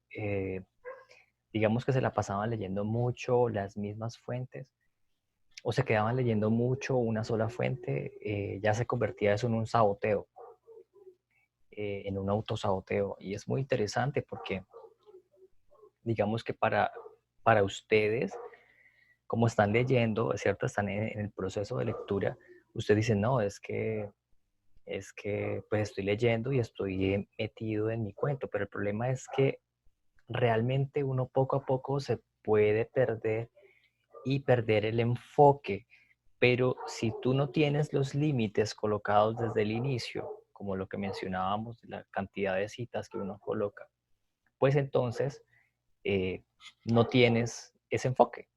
digamos que se la pasaban leyendo mucho las mismas fuentes o se quedaban leyendo mucho una sola fuente, ya se convertía eso en un saboteo, en un autosaboteo. Y es muy interesante porque digamos que para ustedes, como están leyendo, ¿cierto? Están en el proceso de lectura, ustedes dicen, no, es que pues estoy leyendo y estoy metido en mi cuento, pero el problema es que realmente uno poco a poco se puede perder y perder el enfoque, pero si tú no tienes los límites colocados desde el inicio, como lo que mencionábamos, la cantidad de citas que uno coloca, pues entonces no tienes ese enfoque.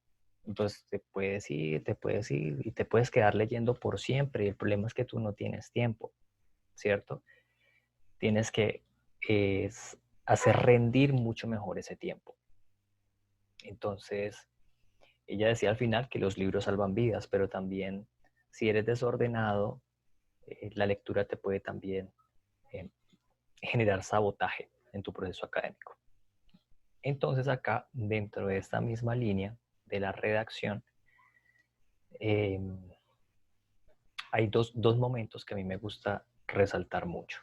Entonces te puedes ir y te puedes quedar leyendo por siempre y el problema es que tú no tienes tiempo, ¿cierto? Tienes que hacer rendir mucho mejor ese tiempo. Entonces, ella decía al final que los libros salvan vidas, pero también si eres desordenado, la lectura te puede también eh, generar sabotaje en tu proceso académico. Entonces acá, dentro de esta misma línea de la redacción, eh, hay dos momentos que a mí me gusta resaltar mucho.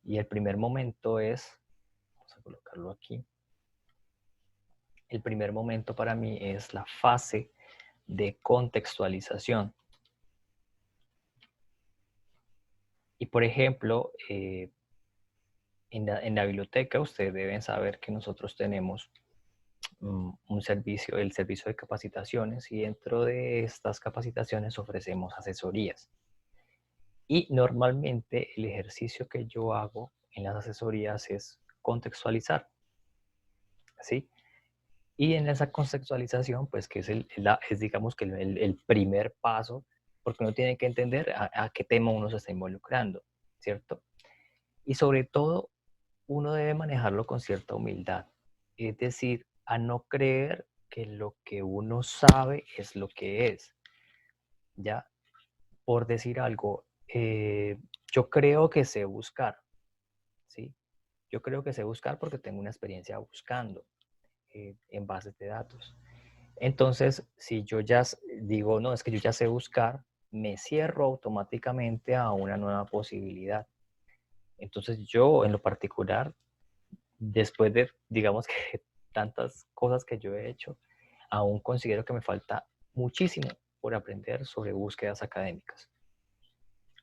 Y el primer momento es, vamos a colocarlo aquí, el primer momento para mí es la fase de contextualización. Y por ejemplo, en la biblioteca ustedes deben saber que nosotros tenemos un servicio, el servicio de capacitaciones, y dentro de estas capacitaciones ofrecemos asesorías. Y normalmente el ejercicio que yo hago en las asesorías es contextualizar, ¿sí? Y en esa contextualización, pues que es digamos que el primer paso, porque uno tiene que entender a qué tema uno se está involucrando, ¿cierto? Y sobre todo, uno debe manejarlo con cierta humildad, es decir, a no creer que lo que uno sabe es lo que es, ¿ya? Por decir algo, yo creo que sé buscar, ¿sí? Yo creo que sé buscar porque tengo una experiencia buscando en bases de datos. Entonces, si yo ya digo, no, es que yo ya sé buscar, me cierro automáticamente a una nueva posibilidad. Entonces, yo en lo particular, después de, digamos que tantas cosas que yo he hecho, aún considero que me falta muchísimo por aprender sobre búsquedas académicas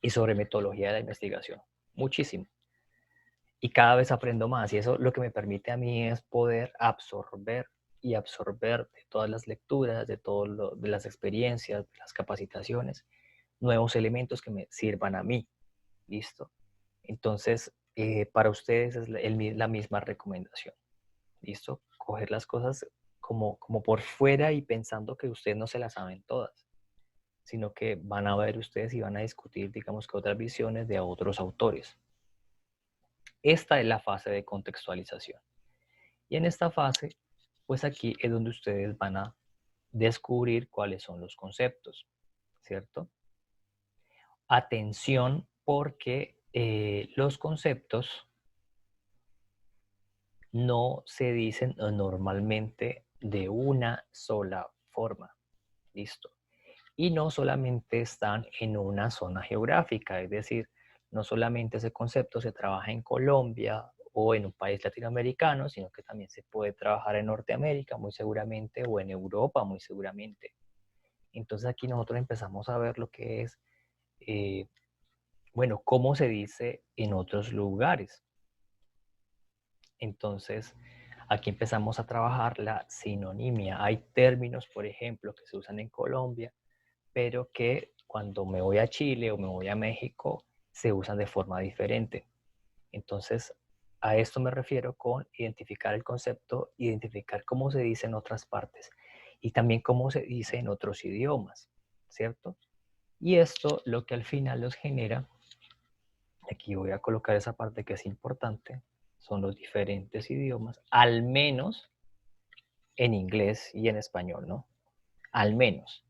y sobre metodología de la investigación. Muchísimo. Y cada vez aprendo más y eso lo que me permite a mí es poder absorber y absorber de todas las lecturas, de las experiencias, de las capacitaciones, nuevos elementos que me sirvan a mí. ¿Listo? Entonces, para ustedes es la misma recomendación. ¿Listo? Coger las cosas como por fuera y pensando que ustedes no se las saben todas, sino que van a ver ustedes y van a discutir, digamos que otras visiones de otros autores. Esta es la fase de contextualización. Y en esta fase, pues aquí es donde ustedes van a descubrir cuáles son los conceptos, ¿cierto? Atención porque los conceptos no se dicen normalmente de una sola forma, ¿listo? Y no solamente están en una zona geográfica, es decir, no solamente ese concepto se trabaja en Colombia o en un país latinoamericano, sino que también se puede trabajar en Norteamérica muy seguramente o en Europa muy seguramente. Entonces aquí nosotros empezamos a ver lo que es, bueno, cómo se dice en otros lugares. Entonces aquí empezamos a trabajar la sinonimia. Hay términos, por ejemplo, que se usan en Colombia pero que cuando me voy a Chile o me voy a México se usan de forma diferente. Entonces, a esto me refiero con identificar el concepto, identificar cómo se dice en otras partes y también cómo se dice en otros idiomas, ¿cierto? Y esto lo que al final nos genera, aquí voy a colocar esa parte que es importante, son los diferentes idiomas, al menos en inglés y en español, ¿no? Al menos.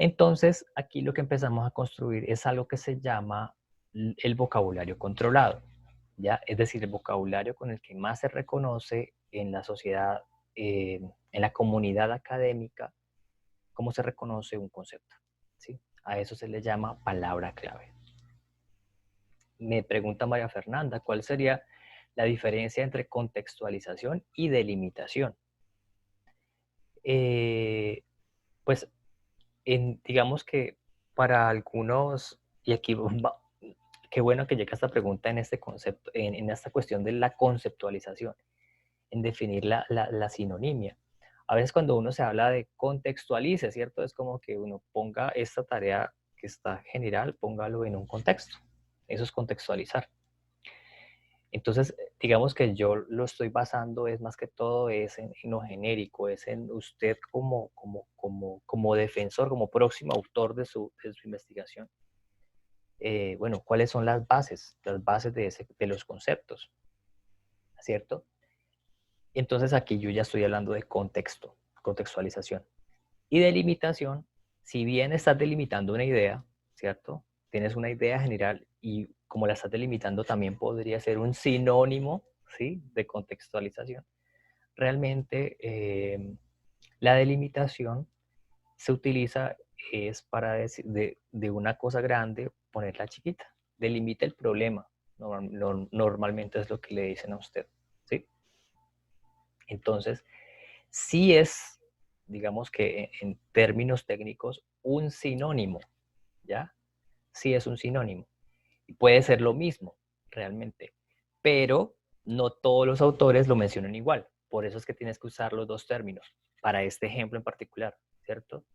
Entonces, aquí lo que empezamos a construir es algo que se llama el vocabulario controlado, ¿ya? Es decir, el vocabulario con el que más se reconoce en la sociedad, en la comunidad académica, cómo se reconoce un concepto, ¿sí? A eso se le llama palabra clave. Me pregunta María Fernanda, ¿cuál sería la diferencia entre contextualización y delimitación? Pues digamos que para algunos, y aquí qué bueno que llega esta pregunta en este concepto, en esta cuestión de la conceptualización, en definir la sinonimia. A veces cuando uno se habla de contextualice, ¿cierto? Es como que uno ponga esta tarea que está general, póngalo en un contexto. Eso es contextualizar. Entonces, digamos que yo lo estoy basando es más que todo es en lo genérico, es en usted como defensor, como próximo autor de su investigación. Bueno, ¿cuáles son las bases? Las bases de los conceptos, ¿cierto? Entonces aquí yo ya estoy hablando de contexto, contextualización. Y delimitación, si bien estás delimitando una idea, ¿cierto? Tienes una idea general y como la estás delimitando también podría ser un sinónimo, ¿sí? De contextualización. Realmente la delimitación se utiliza es para decir de una cosa grande ponerla chiquita. Delimita el problema. Normalmente es lo que le dicen a usted, ¿sí? Entonces, sí es, digamos que en términos técnicos, un sinónimo, ¿ya? Sí es un sinónimo. Y puede ser lo mismo, realmente, pero no todos los autores lo mencionan igual. Por eso es que tienes que usar los dos términos, para este ejemplo en particular, ¿cierto?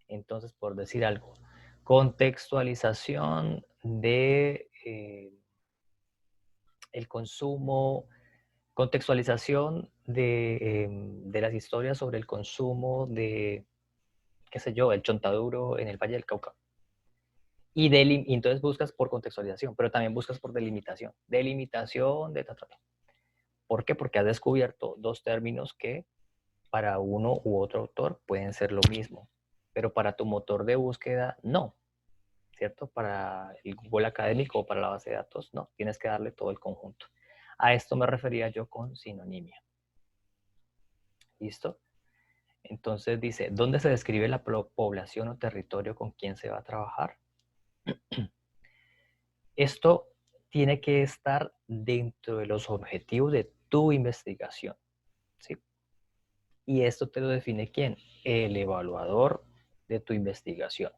Entonces, por decir algo, Contextualización de el consumo, contextualización de las historias sobre el consumo de, qué sé yo, el chontaduro en el Valle del Cauca. Y entonces buscas por contextualización, pero también buscas por delimitación. Delimitación de ¿Por qué? Porque has descubierto dos términos que para uno u otro autor pueden ser lo mismo, pero para tu motor de búsqueda no, ¿cierto? Para el Google académico o para la base de datos no, tienes que darle todo el conjunto. A esto me refería yo con sinonimia. ¿Listo? Entonces dice, ¿dónde se describe la población o territorio con quien se va a trabajar? Esto tiene que estar dentro de los objetivos de tu investigación, ¿sí? Y esto te lo define ¿quién? El evaluador de tu investigación,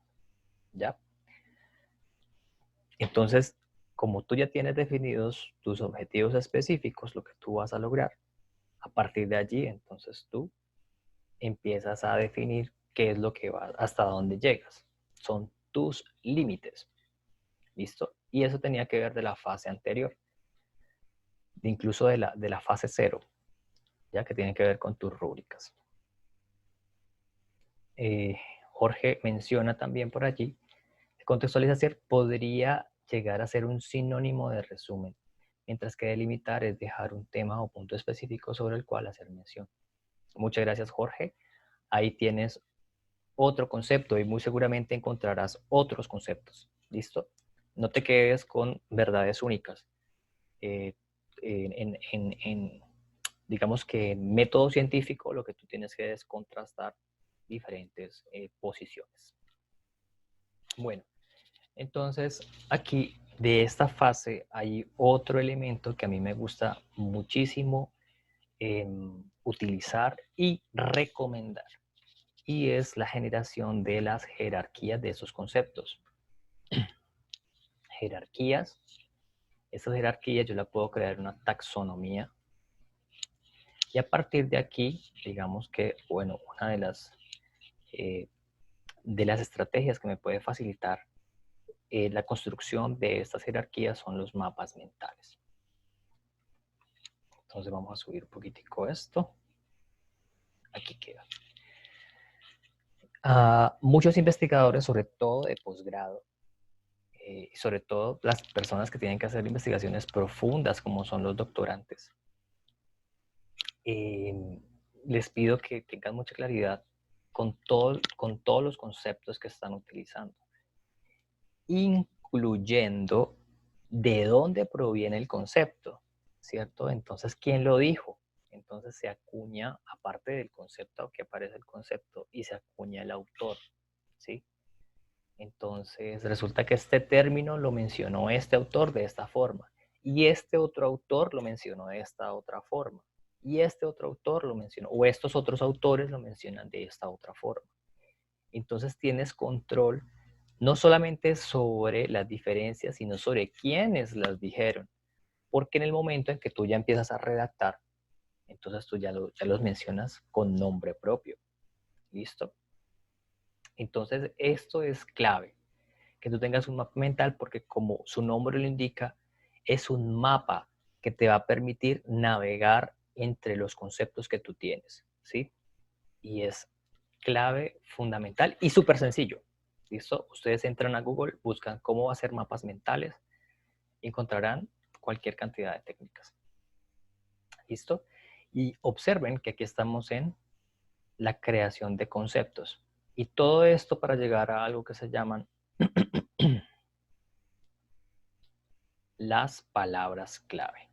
¿ya? Entonces, como tú ya tienes definidos tus objetivos específicos, lo que tú vas a lograr, a partir de allí, entonces tú empiezas a definir qué es lo que va, hasta dónde llegas. Son tus límites. ¿Listo? Y eso tenía que ver de la fase anterior, incluso de la fase 0, ya que tiene que ver con tus rúbricas. Jorge menciona también por allí que contextualización podría llegar a ser un sinónimo de resumen, mientras que delimitar es dejar un tema o punto específico sobre el cual hacer mención. Muchas gracias, Jorge. Ahí tienes otro concepto y muy seguramente encontrarás otros conceptos. ¿Listo? No te quedes con verdades únicas. Digamos que en método científico lo que tú tienes que es contrastar diferentes posiciones. Bueno, entonces aquí de esta fase hay otro elemento que a mí me gusta muchísimo utilizar y recomendar, y es la generación de las jerarquías de esos conceptos. Jerarquías, esas jerarquías yo la puedo crear en una taxonomía, y a partir de aquí, digamos que, bueno, una de las estrategias que me puede facilitar la construcción de estas jerarquías son los mapas mentales. Entonces vamos a subir un poquitico esto. Aquí queda. Muchos investigadores, sobre todo de posgrado, y sobre todo las personas que tienen que hacer investigaciones profundas, como son los doctorantes, les pido que tengan mucha claridad con todos los conceptos que están utilizando, incluyendo de dónde proviene el concepto, ¿cierto? Entonces, ¿quién lo dijo? Entonces se acuña, aparte del concepto que aparece el concepto, y se acuña el autor, ¿sí? Entonces resulta que este término lo mencionó este autor de esta forma, y este otro autor lo mencionó de esta otra forma, y este otro autor lo mencionó, o estos otros autores lo mencionan de esta otra forma. Entonces tienes control no solamente sobre las diferencias, sino sobre quiénes las dijeron. Porque en el momento en que tú ya empiezas a redactar, entonces tú ya los mencionas con nombre propio. ¿Listo? Entonces esto es clave, que tú tengas un mapa mental, porque como su nombre lo indica, es un mapa que te va a permitir navegar entre los conceptos que tú tienes, ¿sí? Y es clave, fundamental y súper sencillo. ¿Listo? Ustedes entran a Google, buscan cómo hacer mapas mentales y encontrarán cualquier cantidad de técnicas. ¿Listo? Y observen que aquí estamos en la creación de conceptos. Y todo esto para llegar a algo que se llaman las palabras clave.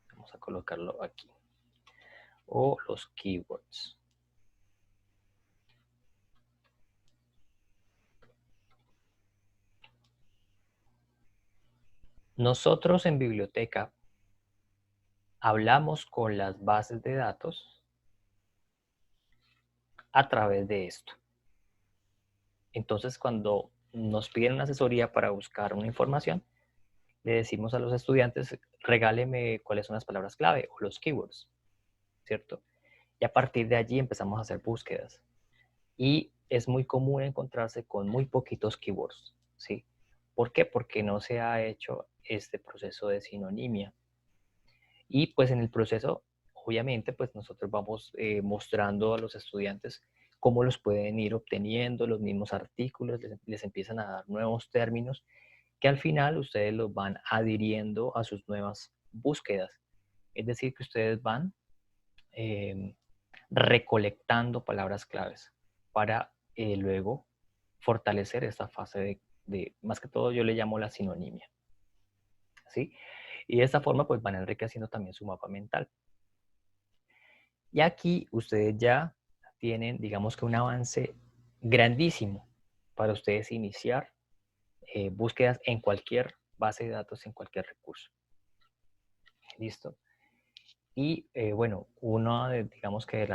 Vamos a colocarlo aquí. O los keywords. Nosotros en biblioteca hablamos con las bases de datos a través de esto. Entonces, cuando nos piden una asesoría para buscar una información, le decimos a los estudiantes, regáleme cuáles son las palabras clave o los keywords, ¿cierto? Y a partir de allí empezamos a hacer búsquedas. Y es muy común encontrarse con muy poquitos keywords, ¿sí? ¿Por qué? Porque no se ha hecho este proceso de sinonimia. Y pues en el proceso, obviamente, pues nosotros vamos mostrando a los estudiantes cómo los pueden ir obteniendo, los mismos artículos, les empiezan a dar nuevos términos que al final ustedes los van adhiriendo a sus nuevas búsquedas. Es decir, que ustedes van eh, recolectando palabras claves para luego fortalecer esta fase más que todo yo le llamo la sinonimia, ¿sí? Y de esta forma pues van enriqueciendo también su mapa mental. Y aquí ustedes ya tienen, digamos que un avance grandísimo para ustedes iniciar búsquedas en cualquier base de datos, en cualquier recurso. ¿Listo? Y bueno, una de, digamos que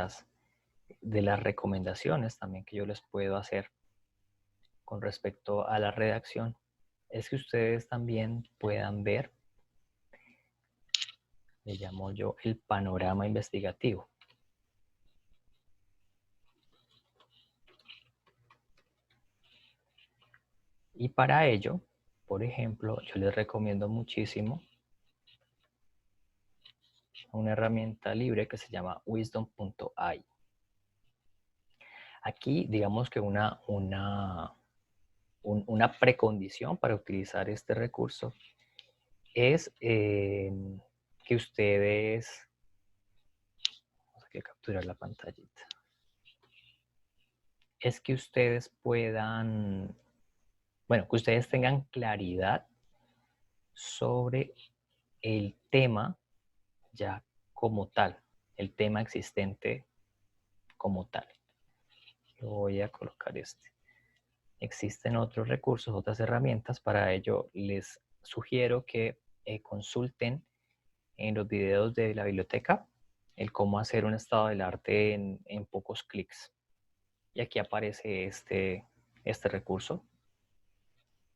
de las recomendaciones también que yo les puedo hacer con respecto a la redacción es que ustedes también puedan ver, le llamo yo el panorama investigativo. Y para ello, por ejemplo, yo les recomiendo muchísimo una herramienta libre que se llama wisdom.ai. Aquí, digamos que una precondición para utilizar este recurso es que ustedes, vamos a capturar la pantallita, es que ustedes puedan, bueno, que ustedes tengan claridad sobre el tema ya como tal, el tema existente como tal. Yo voy a colocar este. Existen otros recursos, otras herramientas. Para ello les sugiero que consulten en los videos de la biblioteca el cómo hacer un estado del arte en pocos clics. Y aquí aparece este recurso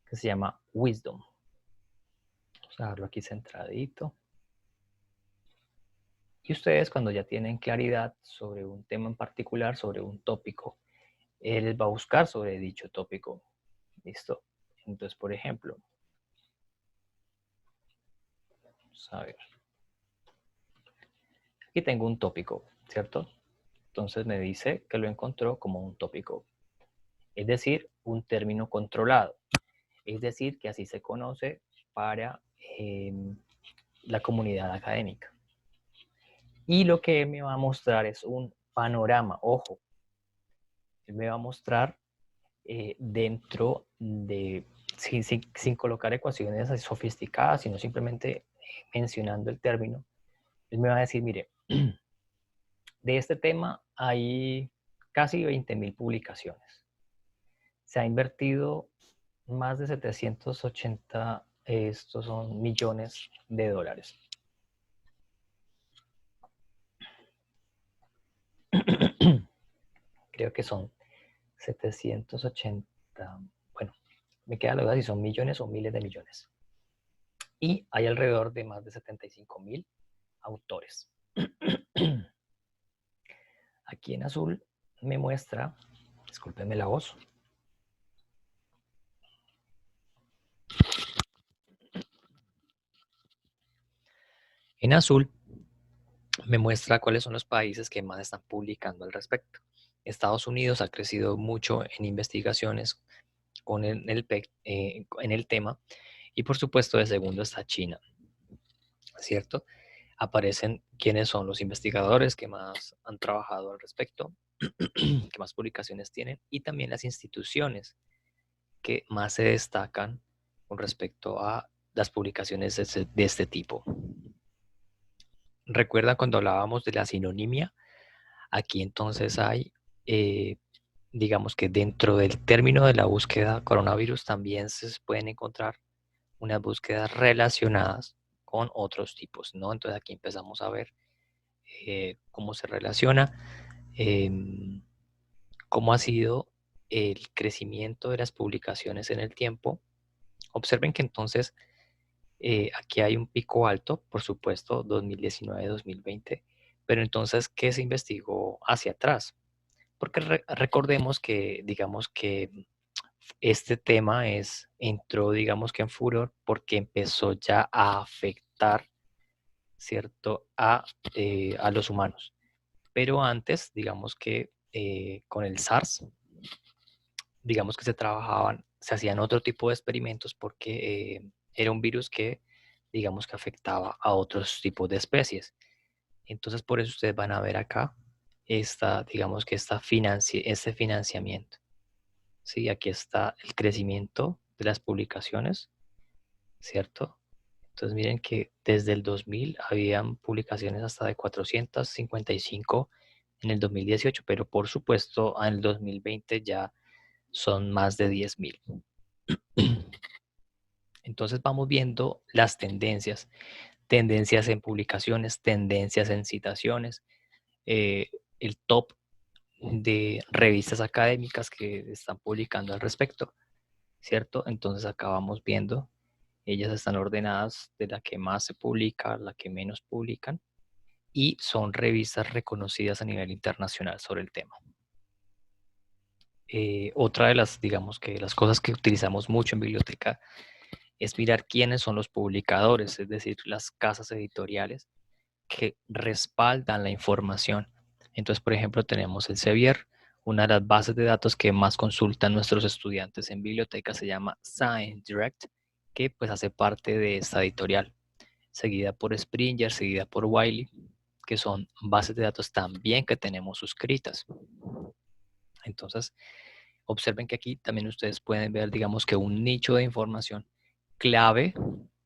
que se llama Wisdom. Vamos a darlo aquí centradito. Y ustedes cuando ya tienen claridad sobre un tema en particular, sobre un tópico, él les va a buscar sobre dicho tópico. ¿Listo? Entonces, por ejemplo, vamos a ver. Aquí tengo un tópico, ¿cierto? Entonces me dice que lo encontró como un tópico. Es decir, un término controlado. Es decir, que así se conoce para la comunidad académica. Y lo que me va a mostrar es un panorama, ojo, él me va a mostrar dentro de, sin colocar ecuaciones sofisticadas, sino simplemente mencionando el término, él me va a decir, mire, de este tema hay casi 20.000 publicaciones. Se ha invertido más de 780, estos son millones de dólares. Creo que son 780, bueno, me queda la duda si son millones o miles de millones. Y hay alrededor de más de 75.000 autores. Aquí en azul me muestra, discúlpenme la voz. En azul me muestra cuáles son los países que más están publicando al respecto. Estados Unidos ha crecido mucho en investigaciones en el tema y por supuesto de segundo está China, ¿cierto? Aparecen quiénes son los investigadores que más han trabajado al respecto, que más publicaciones tienen y también las instituciones que más se destacan con respecto a las publicaciones de este tipo. ¿Recuerdan cuando hablábamos de la sinonimia? Aquí entonces hay, digamos que dentro del término de la búsqueda coronavirus también se pueden encontrar unas búsquedas relacionadas con otros tipos, ¿no? Entonces aquí empezamos a ver cómo se relaciona, cómo ha sido el crecimiento de las publicaciones en el tiempo. Observen que entonces aquí hay un pico alto, por supuesto, 2019-2020, pero entonces, ¿qué se investigó hacia atrás? Porque recordemos que, digamos que este tema entró, digamos que en furor porque empezó ya a afectar, ¿cierto?, a los humanos. Pero antes, digamos que con el SARS, digamos que se hacían otro tipo de experimentos porque era un virus que, digamos que afectaba a otros tipos de especies. Entonces, por eso ustedes van a ver acá digamos que este financiamiento. Sí, aquí está el crecimiento de las publicaciones, ¿cierto? Entonces miren que desde el 2000 habían publicaciones hasta de 455 en el 2018, pero por supuesto en el 2020 ya son más de 10.000. Entonces vamos viendo las tendencias en publicaciones, tendencias en citaciones, el top de revistas académicas que están publicando al respecto, ¿cierto? Entonces acá vamos viendo, ellas están ordenadas de la que más se publica a la que menos publican y son revistas reconocidas a nivel internacional sobre el tema. Otra de las, digamos que las cosas que utilizamos mucho en biblioteca es mirar quiénes son los publicadores, es decir, las casas editoriales que respaldan la información. Entonces, por ejemplo, tenemos el Sevier, una de las bases de datos que más consultan nuestros estudiantes en biblioteca se llama Science Direct, que pues hace parte de esta editorial, seguida por Springer, seguida por Wiley, que son bases de datos también que tenemos suscritas. Entonces, observen que aquí también ustedes pueden ver, digamos que un nicho de información clave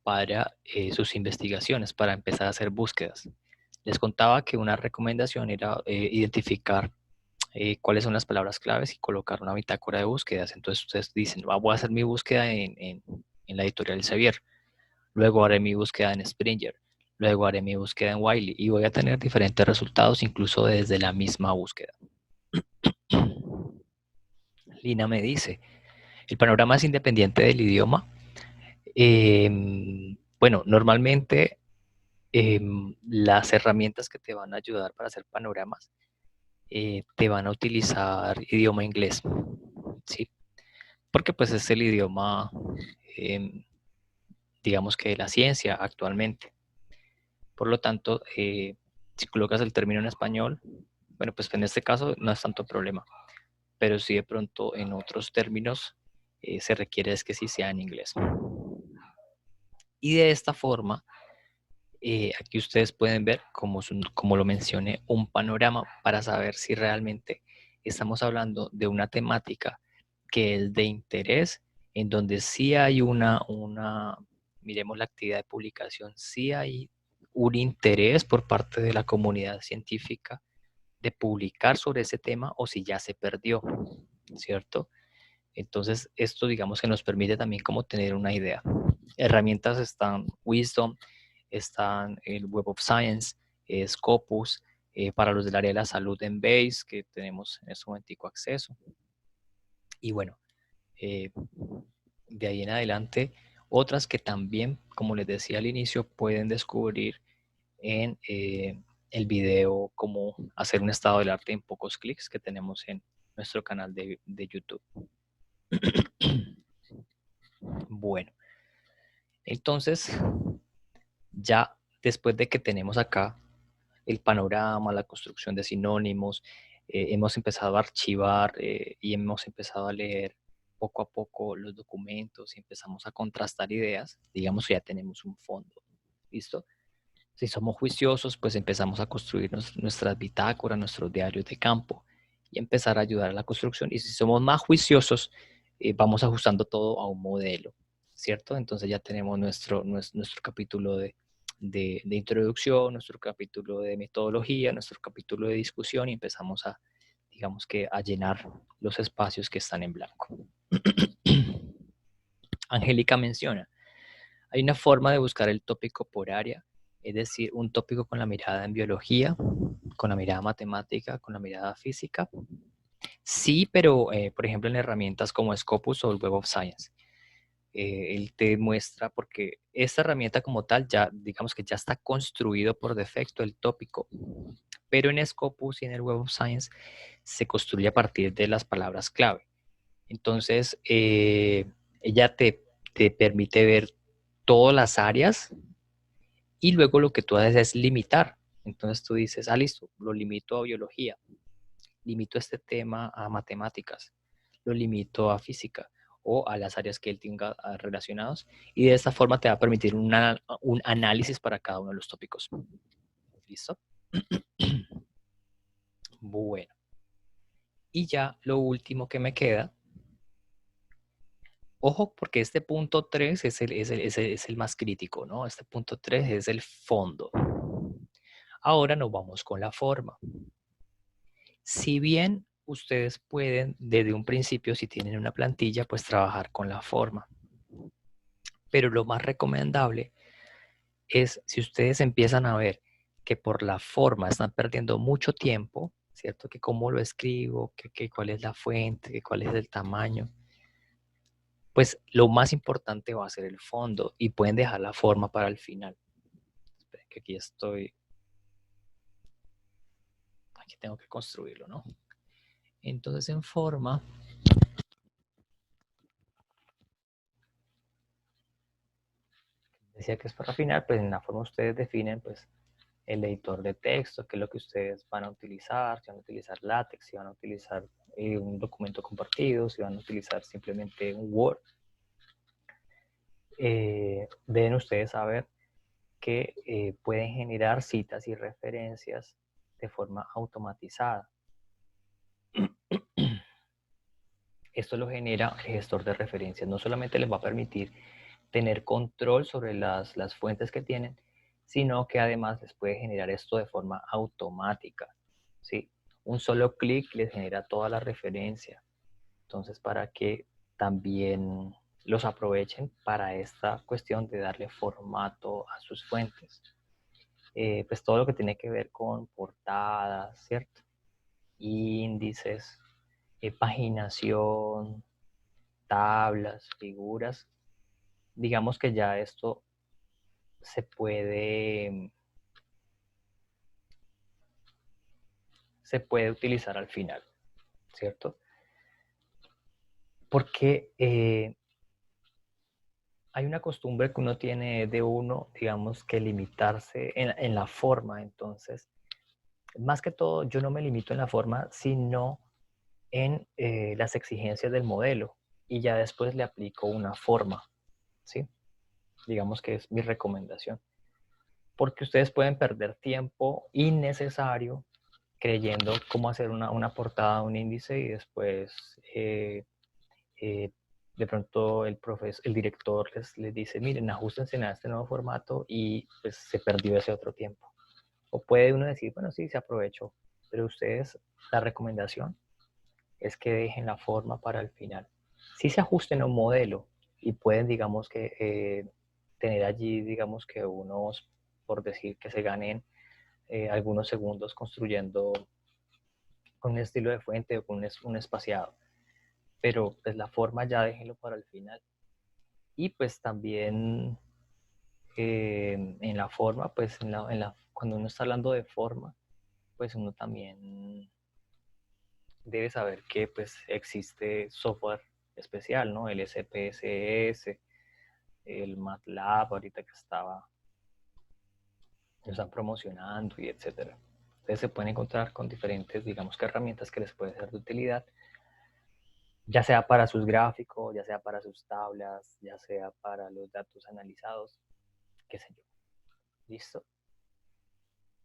para sus investigaciones, para empezar a hacer búsquedas. Les contaba que una recomendación era identificar cuáles son las palabras claves y colocar una bitácora de búsquedas. Entonces ustedes dicen, voy a hacer mi búsqueda en la editorial Sevier, luego haré mi búsqueda en Springer, luego haré mi búsqueda en Wiley y voy a tener diferentes resultados incluso desde la misma búsqueda. Lina me dice, el panorama es independiente del idioma. Bueno, normalmente las herramientas que te van a ayudar para hacer panoramas te van a utilizar idioma inglés, ¿sí? Porque pues es el idioma, digamos que de la ciencia actualmente. Por lo tanto, si colocas el término en español, bueno, pues en este caso no es tanto problema, pero si de pronto en otros términos se requiere es que sí sea en inglés. Y de esta forma, aquí ustedes pueden ver, como lo mencioné, un panorama para saber si realmente estamos hablando de una temática que es de interés, en donde sí hay miremos la actividad de publicación, sí hay un interés por parte de la comunidad científica de publicar sobre ese tema o si ya se perdió, ¿cierto? Entonces, esto digamos que nos permite también como tener una idea. Herramientas están Wisdom, están el Web of Science, Scopus, para los del área de la salud en Base, que tenemos en este momento acceso. Y bueno, de ahí en adelante, otras que también, como les decía al inicio, pueden descubrir en el video cómo hacer un estado del arte en pocos clics que tenemos en nuestro canal de YouTube. Bueno, entonces ya después de que tenemos acá el panorama, la construcción de sinónimos, hemos empezado a archivar y hemos empezado a leer poco a poco los documentos y empezamos a contrastar ideas, digamos que ya tenemos un fondo, ¿listo? Si somos juiciosos, pues empezamos a construir nuestras bitácoras, nuestros diarios de campo y empezar a ayudar a la construcción. Y si somos más juiciosos, vamos ajustando todo a un modelo, ¿cierto? Entonces ya tenemos nuestro capítulo de introducción, nuestro capítulo de metodología, nuestro capítulo de discusión y empezamos digamos que a llenar los espacios que están en blanco. Angélica menciona, hay una forma de buscar el tópico por área, es decir, un tópico con la mirada en biología, con la mirada matemática, con la mirada física. Sí, pero por ejemplo en herramientas como Scopus o el Web of Science. él te muestra, porque esta herramienta como tal ya, digamos que ya está construido por defecto el tópico, pero en Scopus y en el Web of Science se construye a partir de las palabras clave. Entonces, ella te permite ver todas las áreas y luego lo que tú haces es limitar. Entonces tú dices, listo, lo limito a biología, limito este tema a matemáticas, lo limito a física o a las áreas que él tenga relacionados, y de esta forma te va a permitir un análisis para cada uno de los tópicos. ¿Listo? Bueno. Y ya lo último que me queda, ojo, porque este punto 3 es el más crítico, ¿no? Este punto 3 es el fondo. Ahora nos vamos con la forma. Si bien ustedes pueden, desde un principio, si tienen una plantilla, pues trabajar con la forma. Pero lo más recomendable es, si ustedes empiezan a ver que por la forma están perdiendo mucho tiempo, ¿cierto? Que cómo lo escribo, que cuál es la fuente, que cuál es el tamaño, pues lo más importante va a ser el fondo y pueden dejar la forma para el final. Esperen que aquí tengo que construirlo, ¿no? Entonces en forma, decía que es para el final, pues en la forma ustedes definen pues el editor de texto, qué es lo que ustedes van a utilizar, si van a utilizar LaTeX, si van a utilizar un documento compartido, si van a utilizar simplemente un Word. Deben ustedes saber que pueden generar citas y referencias de forma automatizada. Esto lo genera el gestor de referencias. No solamente les va a permitir tener control sobre las fuentes que tienen, sino que además les puede generar esto de forma automática, ¿sí? Un solo clic les genera toda la referencia. Entonces, para que también los aprovechen para esta cuestión de darle formato a sus fuentes. Pues todo lo que tiene que ver con portadas, ¿cierto? Índices, paginación, tablas, figuras. Digamos que ya esto se puede utilizar al final, ¿cierto? Porque hay una costumbre que uno tiene de uno, digamos, que limitarse en la forma. Entonces, más que todo, yo no me limito en la forma, sino en las exigencias del modelo. Y ya después le aplico una forma, ¿sí? Digamos que es mi recomendación. Porque ustedes pueden perder tiempo innecesario creyendo cómo hacer una portada, un índice y después eh, de pronto el director les dice, miren, ajustense a este nuevo formato y pues se perdió ese otro tiempo. O puede uno decir, bueno, sí, se aprovechó, pero ustedes, la recomendación es que dejen la forma para el final. Sí se ajusten a un modelo y pueden, digamos que, tener allí, digamos que unos, por decir, que se ganen algunos segundos construyendo con un estilo de fuente o con un espaciado. Pero pues la forma ya déjenlo para el final. Y pues también en la forma, pues cuando uno está hablando de forma, pues uno también debe saber que pues existe software especial, ¿no? El SPSS, el MATLAB, ahorita que lo están promocionando y etcétera. Entonces se pueden encontrar con diferentes, digamos que herramientas que les pueden ser de utilidad, ya sea para sus gráficos, ya sea para sus tablas, ya sea para los datos analizados, qué sé yo. ¿Listo?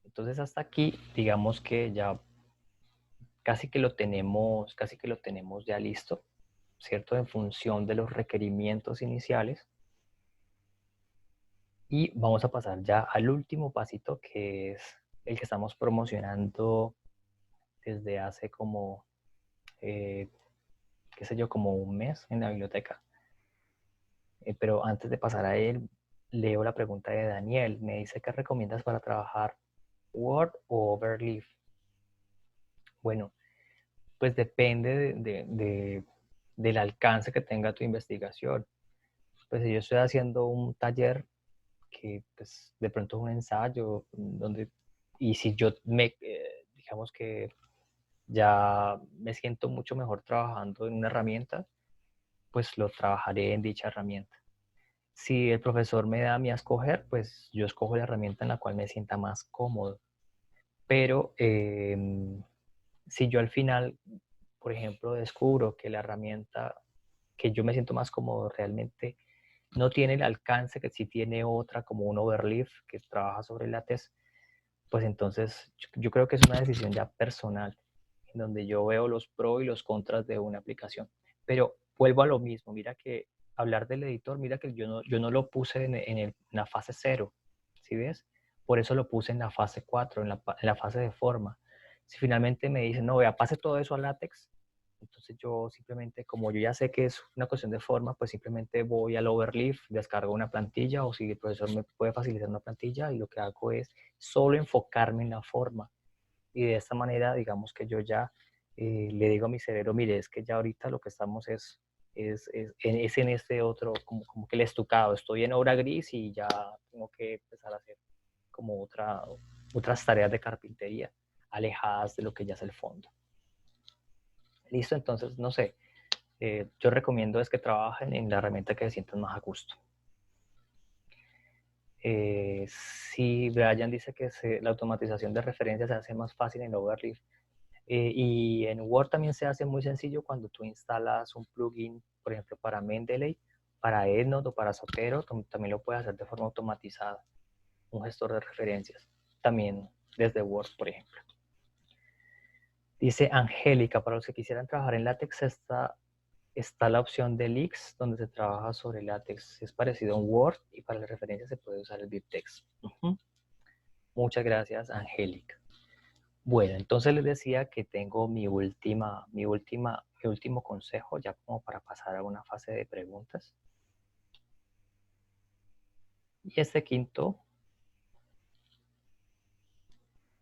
Entonces hasta aquí, digamos que ya casi que lo tenemos ya listo, ¿cierto? En función de los requerimientos iniciales. Y vamos a pasar ya al último pasito, que es el que estamos promocionando desde hace como, qué sé yo, como un mes en la biblioteca. Pero antes de pasar a él, leo la pregunta de Daniel. Me dice, ¿qué recomiendas para trabajar Word o Overleaf? Bueno, pues depende del alcance que tenga tu investigación. pues si yo estoy haciendo un taller que pues de pronto es un ensayo, donde, y si yo digamos que ya me siento mucho mejor trabajando en una herramienta, pues lo trabajaré en dicha herramienta. Si el profesor me da a mí a escoger, pues yo escojo la herramienta en la cual me sienta más cómodo. Pero si yo al final, por ejemplo, descubro que la herramienta que yo me siento más cómodo realmente no tiene el alcance que si tiene otra como un Overleaf que trabaja sobre látex, pues entonces yo creo que es una decisión ya personal, en donde yo veo los pros y los contras de una aplicación. Pero vuelvo a lo mismo, mira que hablar del editor, mira que yo no lo puse en la fase cero, ¿sí ves? Por eso lo puse en la fase 4, en la fase de forma. Si finalmente me dicen, no, vea, pase todo eso a látex, entonces yo simplemente, como yo ya sé que es una cuestión de forma, pues simplemente voy al Overleaf, descargo una plantilla o si el profesor me puede facilitar una plantilla y lo que hago es solo enfocarme en la forma. Y de esta manera, digamos que yo ya le digo a mi cerebro, mire, es que ya ahorita lo que estamos es en este otro, como que el estucado. Estoy en obra gris y ya tengo que empezar a hacer como otras tareas de carpintería alejadas de lo que ya es el fondo. Listo, entonces, no sé, yo recomiendo es que trabajen en la herramienta que se sientan más a gusto. Si Brian dice que la automatización de referencias se hace más fácil en Overleaf, y en Word también se hace muy sencillo cuando tú instalas un plugin, por ejemplo, para Mendeley, para EndNote o para Zotero, también lo puedes hacer de forma automatizada, un gestor de referencias, también desde Word, por ejemplo. Dice Angélica, para los que quisieran trabajar en LaTeX está la opción de Leaks, donde se trabaja sobre LaTeX. Es parecido a un Word y para las referencias se puede usar el BibTeX. Muchas gracias, Angélica. Bueno, entonces les decía que tengo mi último consejo, ya como para pasar a una fase de preguntas. Y este quinto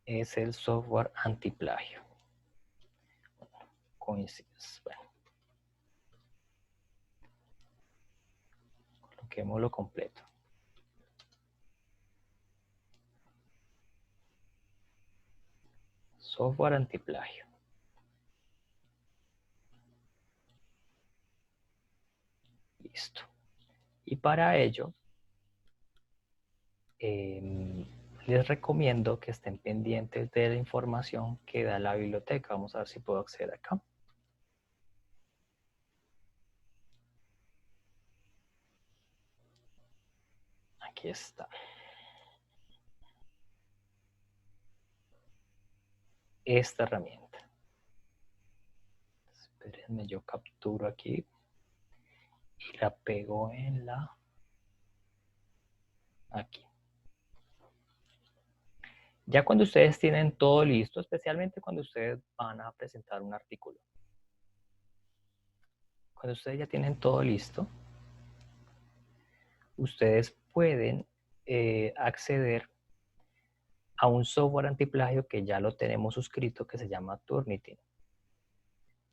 es el software antiplagio. Coincides. Bueno, coloquémoslo completo. Software antiplagio. Listo. Y para ello, les recomiendo que estén pendientes de la información que da la biblioteca. Vamos a ver si puedo acceder acá. Aquí está. Esta herramienta. Espérenme, yo capturo aquí y la pego en aquí. Ya cuando ustedes tienen todo listo, especialmente cuando ustedes van a presentar un artículo. Cuando ustedes ya tienen todo listo, ustedes pueden acceder a un software antiplagio que ya lo tenemos suscrito que se llama Turnitin.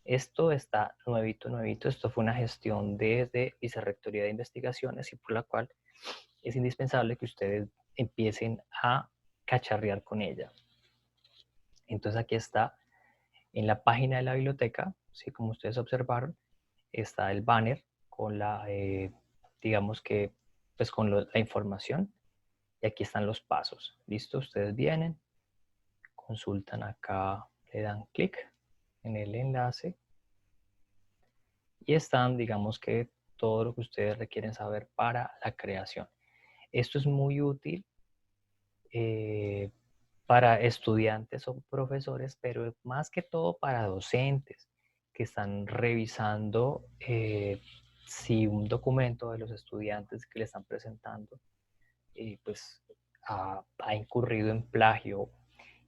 Esto está nuevito, nuevito. Esto fue una gestión desde Vicerrectoría de Investigaciones y por la cual es indispensable que ustedes empiecen a cacharrear con ella. Entonces aquí está en la página de la biblioteca, ¿sí? Como ustedes observaron, está el banner con digamos que, pues con la información. Y aquí están los pasos. ¿Listo? Ustedes vienen, consultan acá, le dan clic en el enlace y están, digamos que, todo lo que ustedes requieren saber para la creación. Esto es muy útil para estudiantes o profesores, pero más que todo para docentes que están revisando si un documento de los estudiantes que le están presentando pues ha incurrido en plagio.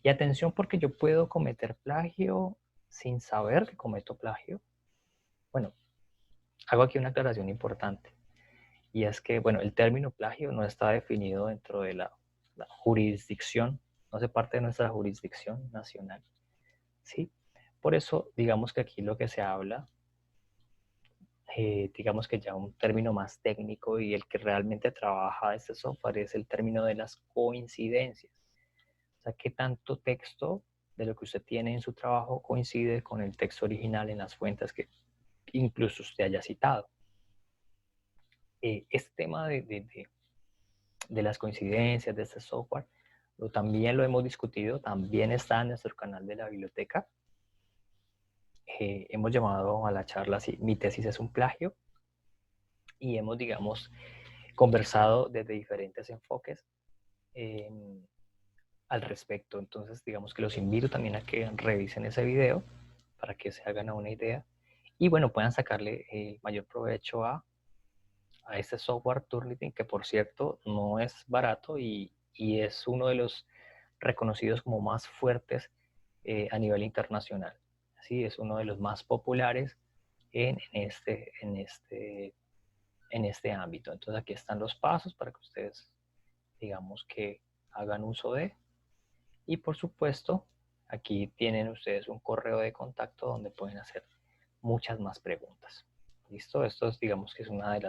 Y atención porque yo puedo cometer plagio sin saber que cometo plagio. Bueno, hago aquí una aclaración importante. Y es que, bueno, el término plagio no está definido dentro de la jurisdicción, no hace parte de nuestra jurisdicción nacional, ¿sí? Por eso, digamos que aquí lo que se habla digamos que ya un término más técnico y el que realmente trabaja este software es el término de las coincidencias. O sea, qué tanto texto de lo que usted tiene en su trabajo coincide con el texto original en las fuentes que incluso usted haya citado. Este tema de las coincidencias de este software también lo hemos discutido, también está en nuestro canal de la biblioteca. Hemos llamado a la charla así, mi tesis es un plagio, y hemos, digamos, conversado desde diferentes enfoques al respecto. Entonces, digamos que los invito también a que revisen ese video para que se hagan una idea y, bueno, puedan sacarle mayor provecho a este software Turnitin, que por cierto no es barato y es uno de los reconocidos como más fuertes a nivel internacional. Así es uno de los más populares en este ámbito. Entonces aquí están los pasos para que ustedes, digamos, que hagan uso de. Y por supuesto, aquí tienen ustedes un correo de contacto donde pueden hacer muchas más preguntas. ¿Listo? Esto es, digamos, que es una de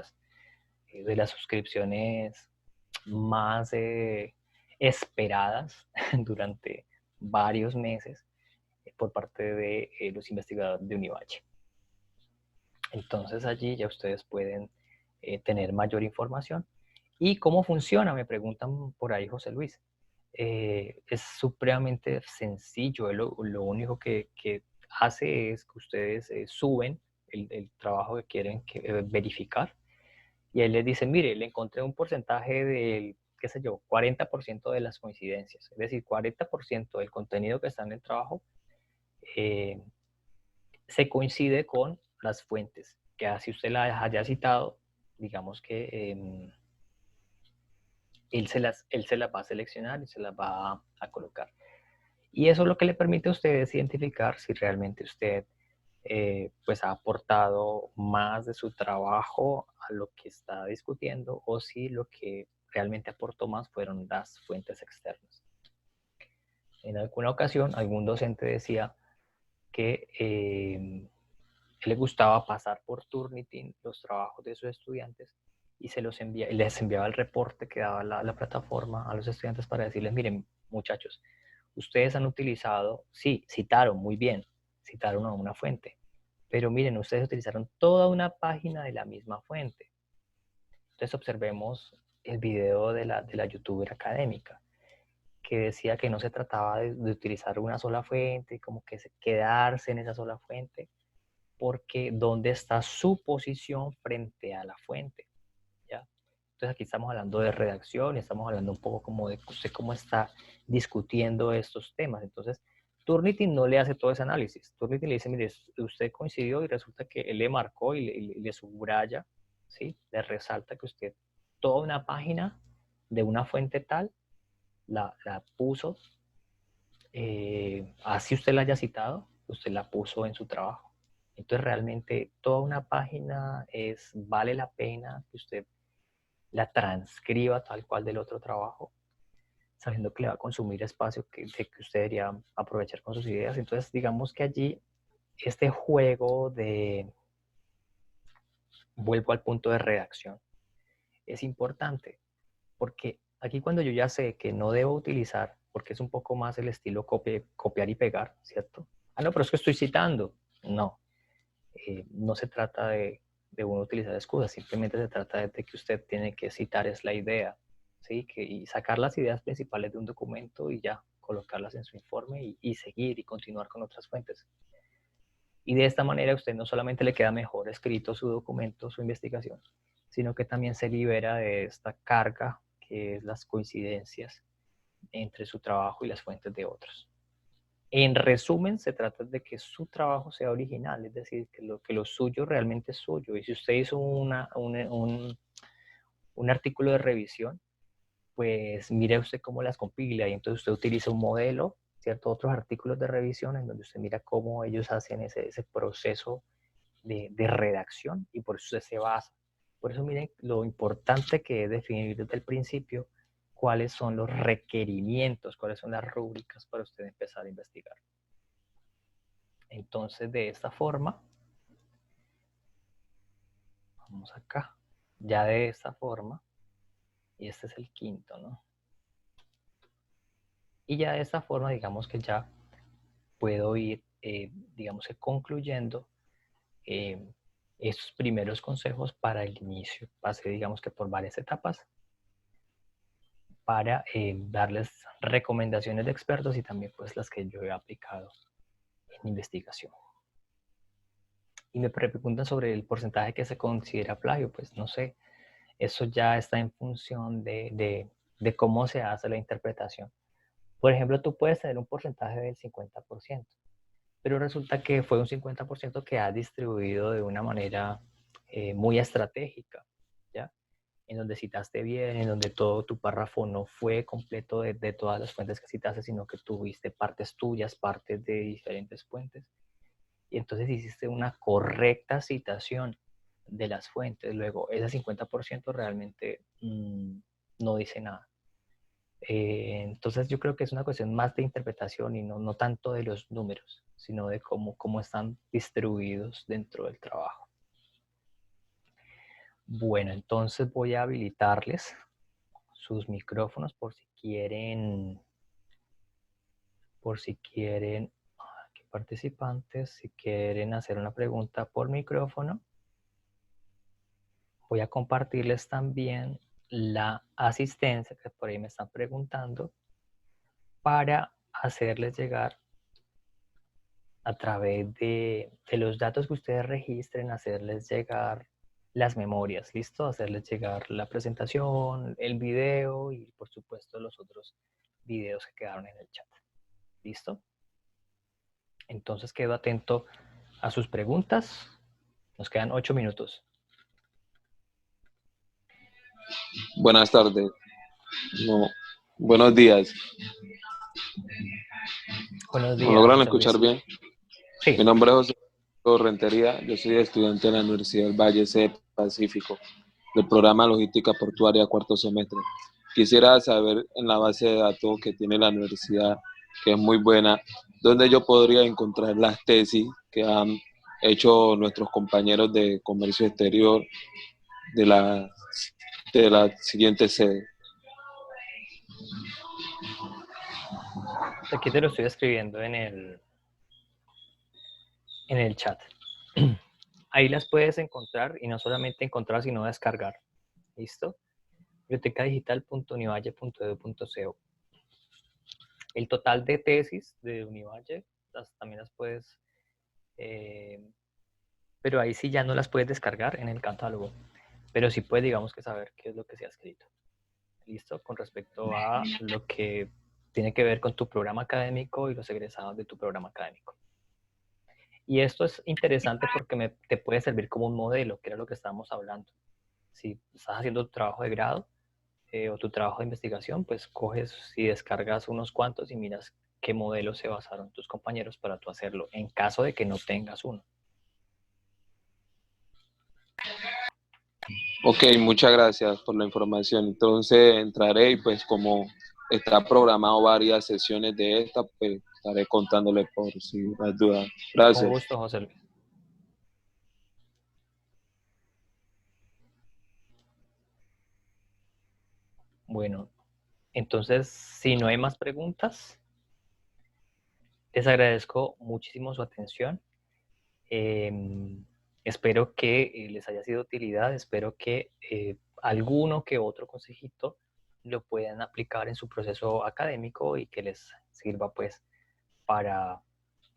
las suscripciones más esperadas durante varios meses por parte de los investigadores de Univalle. Entonces allí ya ustedes pueden tener mayor información. ¿Y cómo funciona? Me preguntan por ahí, José Luis. Es supremamente sencillo. Lo único que hace es que ustedes suben el trabajo que quieren verificar y ahí les dicen, mire, le encontré un porcentaje del, qué sé yo, 40% de las coincidencias. Es decir, 40% del contenido que está en el trabajo eh, se coincide con las fuentes, que así usted las haya citado, digamos que él se las va a seleccionar y se las va a colocar. Y eso es lo que le permite a ustedes identificar si realmente usted pues ha aportado más de su trabajo a lo que está discutiendo o si lo que realmente aportó más fueron las fuentes externas. En alguna ocasión, algún docente decía que le gustaba pasar por Turnitin los trabajos de sus estudiantes y les enviaba el reporte que daba la plataforma a los estudiantes para decirles, miren, muchachos, ustedes han utilizado, sí, citaron muy bien, citaron a una fuente, pero miren, ustedes utilizaron toda una página de la misma fuente. Entonces observemos el video de la youtuber académica, que decía que no se trataba de utilizar una sola fuente, como que quedarse en esa sola fuente, porque dónde está su posición frente a la fuente, ¿ya? Entonces aquí estamos hablando de redacción y estamos hablando un poco como de usted cómo está discutiendo estos temas. Entonces, Turnitin no le hace todo ese análisis. Turnitin le dice, mire, usted coincidió y resulta que él le marcó y le subraya, ¿sí? Le resalta que usted toda una página de una fuente tal la puso, así usted la haya citado, usted la puso en su trabajo. Entonces realmente toda una página vale la pena que usted la transcriba tal cual del otro trabajo, sabiendo que le va a consumir espacio que usted debería aprovechar con sus ideas. Entonces digamos que allí este juego vuelvo al punto de redacción, es importante, porque aquí cuando yo ya sé que no debo utilizar, porque es un poco más el estilo copiar y pegar, ¿cierto? Ah, no, pero es que estoy citando. No, no se trata de uno utilizar excusas, simplemente se trata de que usted tiene que citar es la idea, ¿sí? Y sacar las ideas principales de un documento y ya colocarlas en su informe y seguir y continuar con otras fuentes. Y de esta manera usted no solamente le queda mejor escrito su documento, su investigación, sino que también se libera de esta carga que es las coincidencias entre su trabajo y las fuentes de otros. En resumen, se trata de que su trabajo sea original, es decir, que lo suyo realmente es suyo. Y si usted hizo un artículo de revisión, pues mire usted cómo las compila y entonces usted utiliza un modelo, ¿cierto? Otros artículos de revisión en donde usted mira cómo ellos hacen ese proceso de redacción y por eso usted se basa. Por eso miren lo importante que es definir desde el principio cuáles son los requerimientos, cuáles son las rúbricas para usted empezar a investigar. Entonces, de esta forma, Vamos acá. Ya de esta forma. Y este es el quinto, ¿no? Y ya de esta forma, digamos que ya puedo ir, digamos que concluyendo estos primeros consejos para el inicio. Pasé, digamos que por varias etapas para darles recomendaciones de expertos y también pues las que yo he aplicado en investigación. Y me preguntan sobre el porcentaje que se considera plagio, pues no sé, eso ya está en función de cómo se hace la interpretación. Por ejemplo, tú puedes tener un porcentaje del 50%, pero resulta que fue un 50% que has distribuido de una manera muy estratégica, ¿ya? En donde citaste bien, en donde todo tu párrafo no fue completo de todas las fuentes que citaste, sino que tuviste partes tuyas, partes de diferentes fuentes. Y entonces hiciste una correcta citación de las fuentes. Luego, ese 50% realmente no dice nada. Entonces yo creo que es una cuestión más de interpretación y no tanto de los números, sino de cómo están distribuidos dentro del trabajo. Bueno, entonces voy a habilitarles sus micrófonos por si quieren, aquí participantes, si quieren hacer una pregunta por micrófono. Voy a compartirles también la asistencia que por ahí me están preguntando para hacerles llegar a través de los datos que ustedes registren, hacerles llegar las memorias, ¿listo? Hacerles llegar la presentación, el video y por supuesto los otros videos que quedaron en el chat, ¿listo? Entonces quedo atento a sus preguntas. Nos quedan 8 minutos. Buenas tardes. No, buenos días. Buenos ¿Me días, logran José escuchar Luis. bien? Sí. Mi nombre es José Rentería. Yo soy estudiante de la Universidad del Valle C Pacífico, del programa Logística Portuaria, cuarto semestre. Quisiera saber, en la base de datos que tiene la universidad, que es muy buena, ¿dónde yo podría encontrar las tesis que han hecho nuestros compañeros de comercio exterior de la siguiente sede? Aquí te lo estoy escribiendo en el chat. Ahí las puedes encontrar y no solamente encontrar, sino descargar. ¿Listo? bibliotecadigital.univalle.edu.co. El total de tesis de Univalle también las puedes, pero ahí sí ya no las puedes descargar en el catálogo, pero sí puedes, digamos, que saber qué es lo que se ha escrito. ¿Listo? Con respecto a lo que tiene que ver con tu programa académico y los egresados de tu programa académico. Y esto es interesante porque te puede servir como un modelo, que era lo que estábamos hablando. Si estás haciendo tu trabajo de grado o tu trabajo de investigación, pues coges y descargas unos cuantos y miras qué modelo se basaron tus compañeros para tú hacerlo, en caso de que no tengas uno. Ok, muchas gracias por la información. Entonces entraré y pues como está programado varias sesiones de esta, pues estaré contándole por si las dudas. Con Gracias. gusto, José Luis. Bueno, entonces, si no hay más preguntas, les agradezco muchísimo su atención. Espero que les haya sido de utilidad, espero que alguno que otro consejito lo puedan aplicar en su proceso académico y que les sirva pues para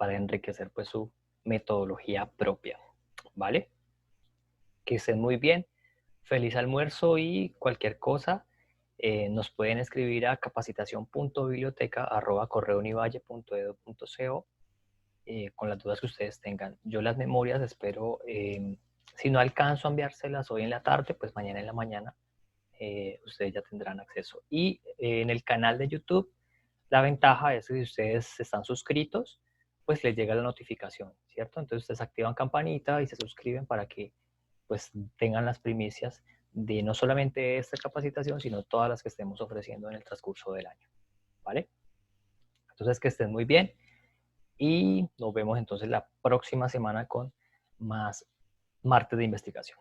enriquecer pues su metodología propia, ¿vale? Que estén muy bien, feliz almuerzo y cualquier cosa nos pueden escribir a capacitación.biblioteca@correunivalle.edu.co con las dudas que ustedes tengan. Yo las memorias espero, si no alcanzo a enviárselas hoy en la tarde, pues mañana en la mañana ustedes ya tendrán acceso. Y en el canal de YouTube, la ventaja es que si ustedes están suscritos, pues les llega la notificación, ¿cierto? Entonces ustedes activan campanita y se suscriben para que pues tengan las primicias de no solamente esta capacitación, sino todas las que estemos ofreciendo en el transcurso del año, ¿vale? Entonces que estén muy bien y nos vemos entonces la próxima semana con más martes de investigación.